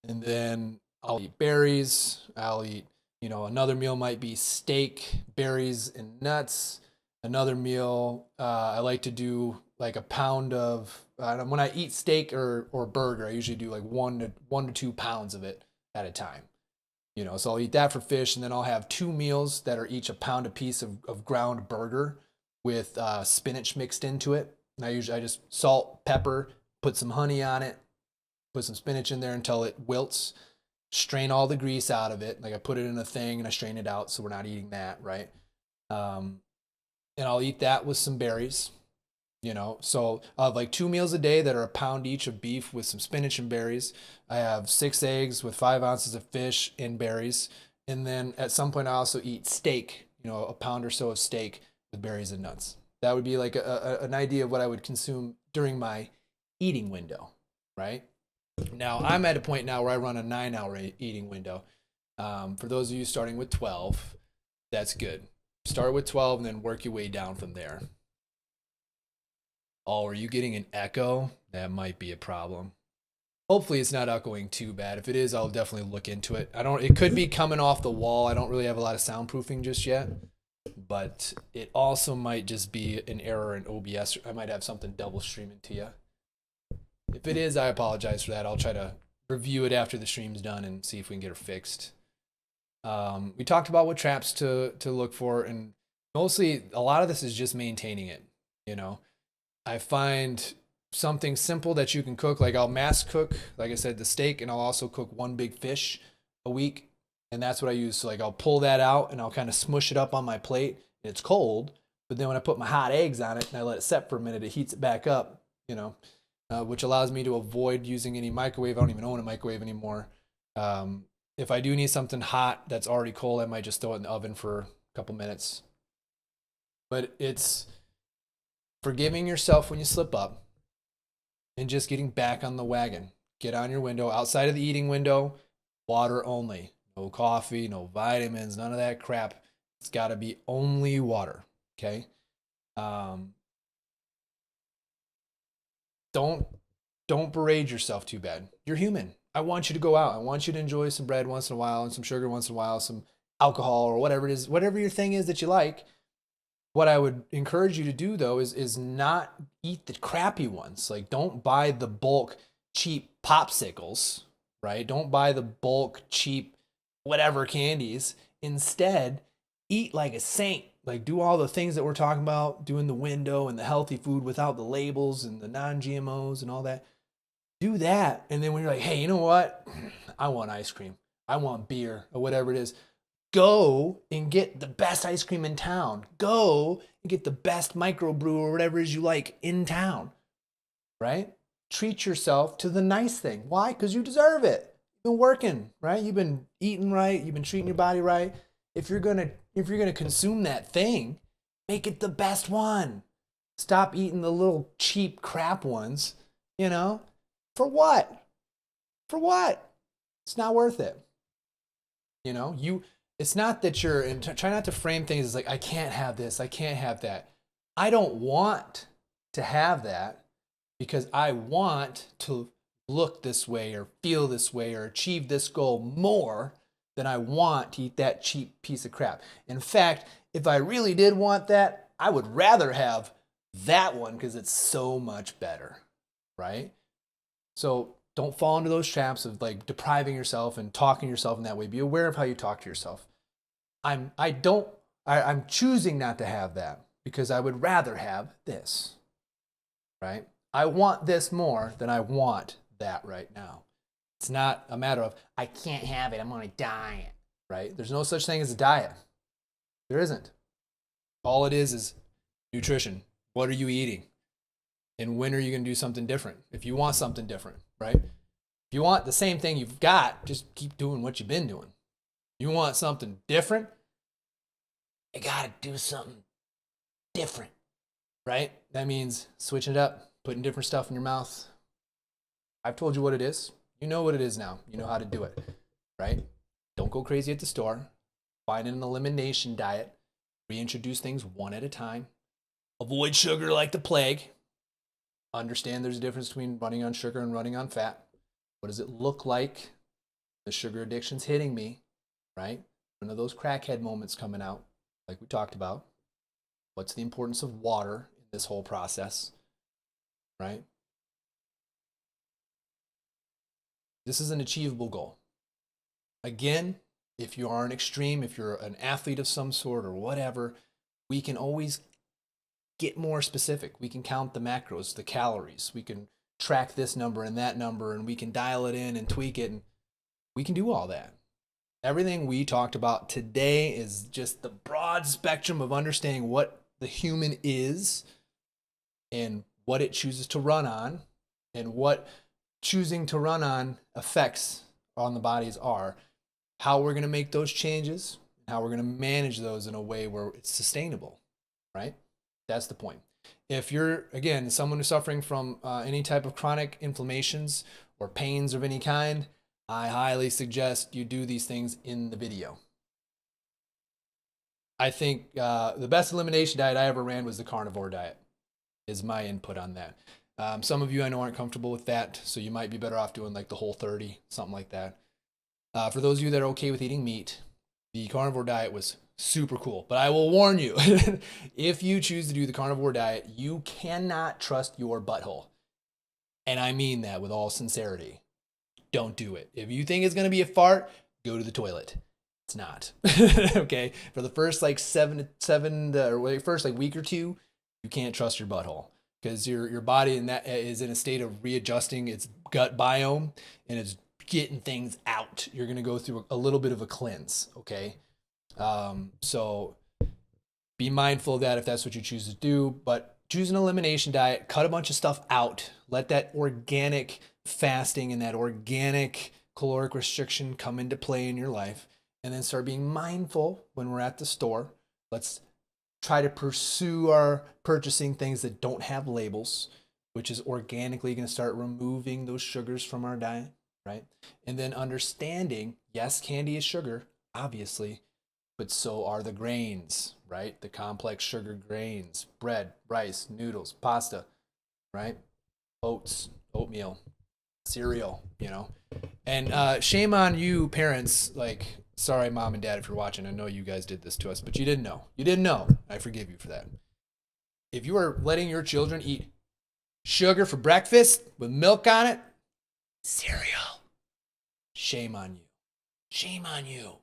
And then I'll eat berries. I'll eat, another meal might be steak, berries, and nuts. Another meal, I like to do like a pound of, when I eat steak or burger, I usually do like 1 to 2 pounds of it at a time. So I'll eat that for fish, and then I'll have 2 meals that are each a pound a piece of ground burger with spinach mixed into it. And I just salt, pepper, put some honey on it, put some spinach in there until it wilts, strain all the grease out of it. Like I put it in a thing and I strain it out so we're not eating that, right? And I'll eat that with some berries, So I have like 2 meals a day that are a pound each of beef with some spinach and berries. I have 6 eggs with 5 ounces of fish and berries. And then at some point I also eat steak, a pound or so of steak with berries and nuts. That would be like an idea of what I would consume during my eating window, right? Now I'm at a point now where I run a 9-hour eating window. For those of you starting with 12, that's good. Start with 12 and then work your way down from there. Oh, are you getting an echo? That might be a problem. Hopefully it's not echoing too bad. If it is, I'll definitely look into it. It could be coming off the wall. I don't really have a lot of soundproofing just yet, but it also might just be an error in OBS. I might have something double streaming to you. If it is, I apologize for that. I'll try to review it after the stream's done and see if we can get it fixed. We talked about what traps to look for, and mostly a lot of this is just maintaining it. I find something simple that you can cook. Like I'll mass cook, like I said, the steak, and I'll also cook 1 big fish a week, and that's what I use. So like I'll pull that out and I'll kind of smush it up on my plate. It's cold, but then when I put my hot eggs on it and I let it set for a minute, it heats it back up. Which allows me to avoid using any microwave. I don't even own a microwave anymore. If I do need something hot that's already cold, I might just throw it in the oven for a couple minutes. But it's forgiving yourself when you slip up and just getting back on the wagon. Get on your window. Outside of the eating window, water only. No coffee, no vitamins, none of that crap. It's got to be only water, okay? Don't berate yourself too bad. You're human. I want you to go out. I want you to enjoy some bread once in a while and some sugar once in a while, some alcohol or whatever it is, whatever your thing is that you like. What I would encourage you to do though is not eat the crappy ones. Like don't buy the bulk cheap popsicles, right? Don't buy the bulk cheap whatever candies. Instead, eat like a saint. Like do all the things that we're talking about, doing the window and the healthy food without the labels and the non-GMOs and all that. Do that. And then when you're like, hey, you know what? I want ice cream. I want beer or whatever it is. Go and get the best ice cream in town. Go and get the best microbrew or whatever it is you like in town, right? Treat yourself to the nice thing. Why? Because you deserve it. You've been working, right? You've been eating right. You've been treating your body right. If you're going to, if you're going to consume that thing, make it the best one. Stop eating the little cheap crap ones, you know? For what? For what? It's not worth it. You know, it's not that you're, and try not to frame things as like, I can't have this, I can't have that. I don't want to have that because I want to look this way or feel this way or achieve this goal more than I want to eat that cheap piece of crap. In fact, if I really did want that, I would rather have that one because it's so much better, right? So don't fall into those traps of like depriving yourself and talking to yourself in that way. Be aware of how you talk to yourself. I'm choosing not to have that because I would rather have this, right? I want this more than I want that right now. It's not a matter of, I can't have it, I'm on a diet, right? There's no such thing as a diet. There isn't. All it is nutrition. What are you eating? And when are you going to do something different? If you want something different, right? If you want the same thing you've got, just keep doing what you've been doing. You want something different? You got to do something different, right? That means switching it up, putting different stuff in your mouth. I've told you what it is. You know what it is now. You know how to do it, right? Don't go crazy at the store. Find an elimination diet. Reintroduce things one at a time. Avoid sugar like the plague. Understand there's a difference between running on sugar and running on fat. What does it look like? The sugar addiction's hitting me, right? One of those crackhead moments coming out, like we talked about. What's the importance of water in this whole process, right? This is an achievable goal. Again, if you are an extreme, if you're an athlete of some sort or whatever, we can always get more specific. We can count the macros, the calories. We can track this number and that number, and we can dial it in and tweak it. And we can do all that. Everything we talked about today is just the broad spectrum of understanding what the human is and what it chooses to run on and what choosing to run on effects on the bodies are, how we're going to make those changes, how we're going to manage those in a way where it's sustainable, right? That's the point. If you're, again, someone who's suffering from any type of chronic inflammations or pains of any kind, I highly suggest you do these things in the video. I think the best elimination diet I ever ran was the carnivore diet, is my input on that. Some of you I know aren't comfortable with that, so you might be better off doing like the Whole30, something like that. For those of you that are okay with eating meat, the carnivore diet was super cool. But I will warn you, if you choose to do the carnivore diet, you cannot trust your butthole. And I mean that with all sincerity. Don't do it. If you think it's going to be a fart, go to the toilet. It's not. Okay? For the first like first like week or two, you can't trust your butthole because your body in that is in a state of readjusting its gut biome and it's getting things out. You're going to go through a little bit of a cleanse, okay? So be mindful of that if that's what you choose to do, but choose an elimination diet, cut a bunch of stuff out, let that organic fasting and that organic caloric restriction come into play in your life, and then start being mindful when we're at the store. Let's try to pursue our purchasing things that don't have labels, which is organically going to start removing those sugars from our diet, right? And then understanding, yes, candy is sugar, obviously, but so are the grains, right? The complex sugar grains, bread, rice, noodles, pasta, right? Oats, oatmeal, cereal, you know? And shame on you parents, like, sorry mom and dad if you're watching, I know you guys did this to us, but you didn't know. You didn't know. I forgive you for that. If you are letting your children eat sugar for breakfast with milk on it, cereal, shame on you. Shame on you.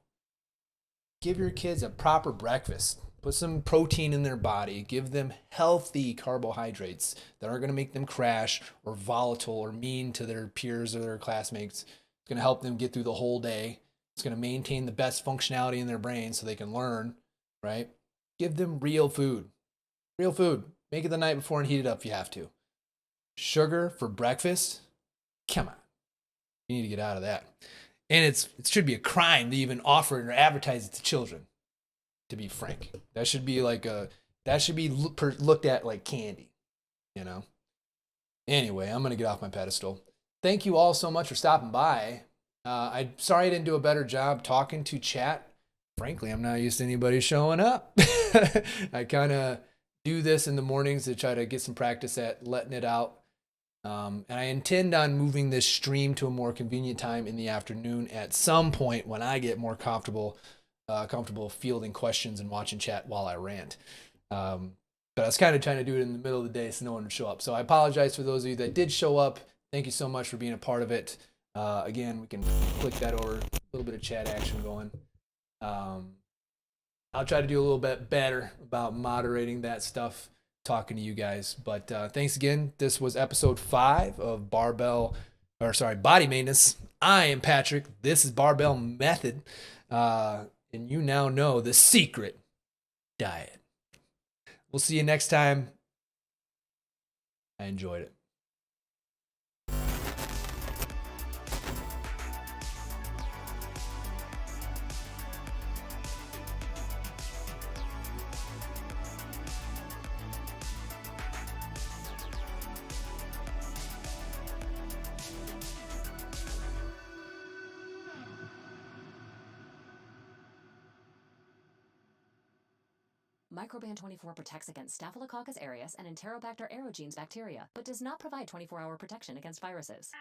Give your kids a proper breakfast. Put some protein in their body. Give them healthy carbohydrates that aren't going to make them crash or volatile or mean to their peers or their classmates. It's going to help them get through the whole day. It's going to maintain the best functionality in their brain so they can learn, right? Give them real food. Real food. Make it the night before and heat it up if you have to. Sugar for breakfast? Come on. You need to get out of that. And it should be a crime to even offer it or advertise it to children. to be frank. That should be looked at like candy, you know? Anyway, I'm going to get off my pedestal. Thank you all so much for stopping by. I'm sorry I didn't do a better job talking to chat. Frankly, I'm not used to anybody showing up. I kind of do this in the mornings to try to get some practice at letting it out. And I intend on moving this stream to a more convenient time in the afternoon at some point when I get more comfortable fielding questions and watching chat while I rant. But I was kind of trying to do it in the middle of the day so no one would show up. So I apologize for those of you that did show up. Thank you so much for being a part of it. Again, we can click that over, a little bit of chat action going. I'll try to do a little bit better about moderating that stuff, talking to you guys. But thanks again. This was episode 5 of Body Maintenance. I am Patrick. This is Barbell Method. And you now know the secret diet. We'll see you next time. I enjoyed it. Microban 24 protects against Staphylococcus aureus and Enterobacter aerogenes bacteria, but does not provide 24-hour protection against viruses.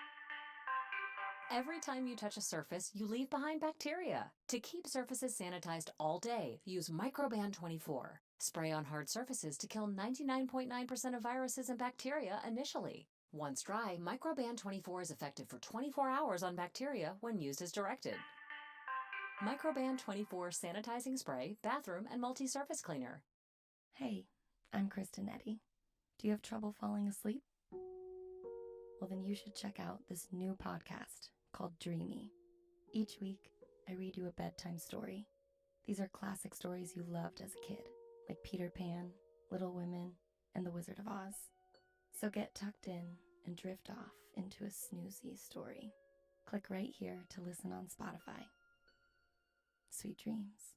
Every time you touch a surface, you leave behind bacteria. To keep surfaces sanitized all day, use Microban 24. Spray on hard surfaces to kill 99.9% of viruses and bacteria initially. Once dry, Microban 24 is effective for 24 hours on bacteria when used as directed. Microban 24 sanitizing spray, bathroom, and multi-surface cleaner. Hey, I'm Kristen Eddy. Do you have trouble falling asleep? Well, then you should check out this new podcast called Dreamy. Each week, I read you a bedtime story. These are classic stories you loved as a kid, like Peter Pan, Little Women, and The Wizard of Oz. So get tucked in and drift off into a snoozy story. Click right here to listen on Spotify. Sweet dreams.